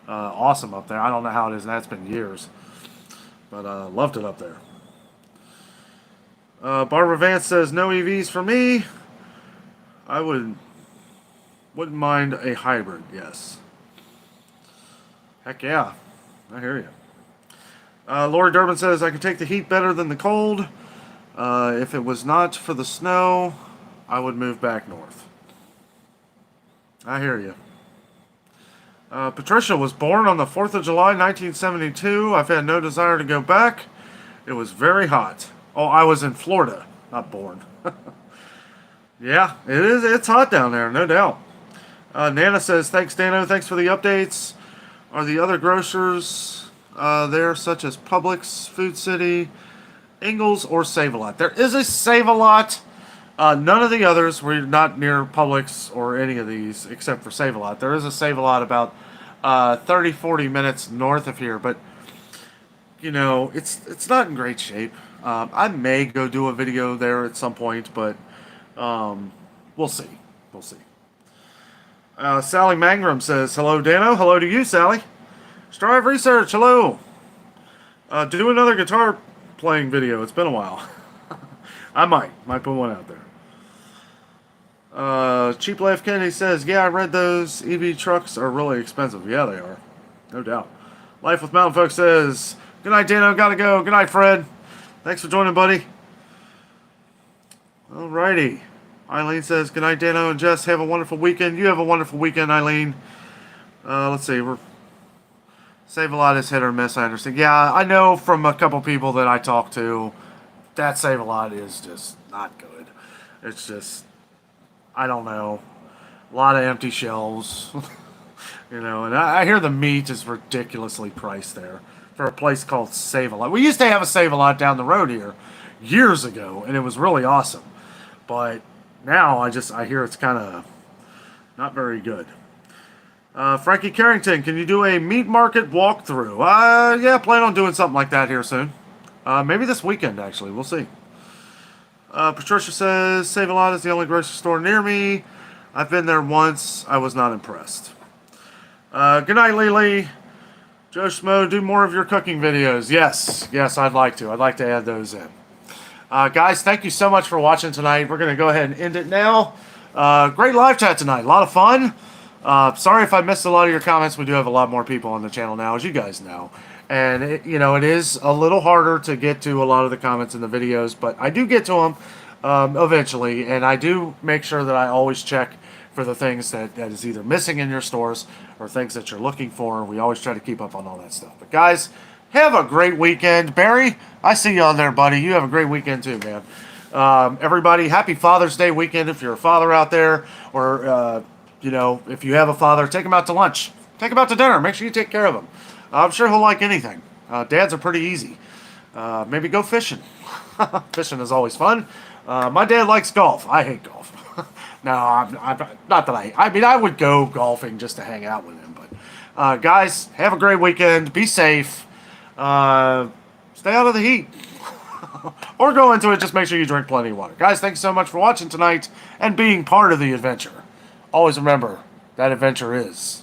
Awesome up there. I don't know how it is. That's been years. But loved it up there. Barbara Vance says, no EVs for me. I wouldn't mind a hybrid, yes. Heck yeah. I hear you. Lori Durbin says, I could take the heat better than the cold. If it was not for the snow, I would move back north. I hear you. Patricia was born on the 4th of July, 1972. I've had no desire to go back. It was very hot. Oh, I was in Florida, not born. Yeah, it is. It's hot down there, no doubt. Nana says, thanks, Danno. Thanks for the updates. Are the other grocers there, such as Publix, Food City, Ingles, or Save-A-Lot? There is a Save-A-Lot. None of the others. We're not near Publix or any of these, except for Save-A-Lot. There is a Save-A-Lot about 30, 40 minutes north of here, but, it's not in great shape. I may go do a video there at some point, but we'll see. Sally Mangrum says, hello, Danno. Hello to you, Sally. Strive Research, hello. Do another guitar playing video. It's been a while. I might put one out there. Cheap Life Kennedy says, yeah, I read those EV trucks are really expensive. Yeah, they are. No doubt. Life with Mountain Folk says, good night, Danno. Gotta go. Good night, Fred. Thanks for joining, buddy. Alrighty. Eileen says, good night, Danno and Jess. Have a wonderful weekend. You have a wonderful weekend, Eileen. Let's see. Save a Lot is hit or miss, I understand. Yeah, I know from a couple people that I talk to, that Save a Lot is just not good. It's just, I don't know. A lot of empty shelves. You know, and I hear the meat is ridiculously priced there for a place called Save a Lot. We used to have a Save a Lot down the road here years ago, and it was really awesome. But now I hear it's kind of not very good. Frankie Carrington, can you do a meat market walkthrough? Yeah, plan on doing something like that here soon. Maybe this weekend, actually. We'll see. Patricia says, Save a Lot is the only grocery store near me. I've been there once. I was not impressed. Good night, Lily. Joe Schmo, do more of your cooking videos. Yes, I'd like to. I'd like to add those in. Guys, thank you so much for watching tonight. We're going to go ahead and end it now. Great live chat tonight. A lot of fun. Sorry if I missed a lot of your comments. We do have a lot more people on the channel now, as you guys know. And, it is a little harder to get to a lot of the comments in the videos, but I do get to them eventually. And I do make sure that I always check for the things that is either missing in your stores or things that you're looking for. We always try to keep up on all that stuff. But, guys, have a great weekend. Barry, I see you on there, buddy. You have a great weekend too, man. Everybody, happy Father's Day weekend if you're a father out there. Or, if you have a father, take him out to lunch. Take him out to dinner. Make sure you take care of him. I'm sure he'll like anything. Dads are pretty easy. Maybe go fishing. Fishing is always fun. My dad likes golf. I hate golf. No, I'm not that I would go golfing just to hang out with him. But, guys, have a great weekend. Be safe. Stay out of the heat. Or go into it, just make sure you drink plenty of water. Guys, thanks so much for watching tonight and being part of the adventure. Always remember, that adventure is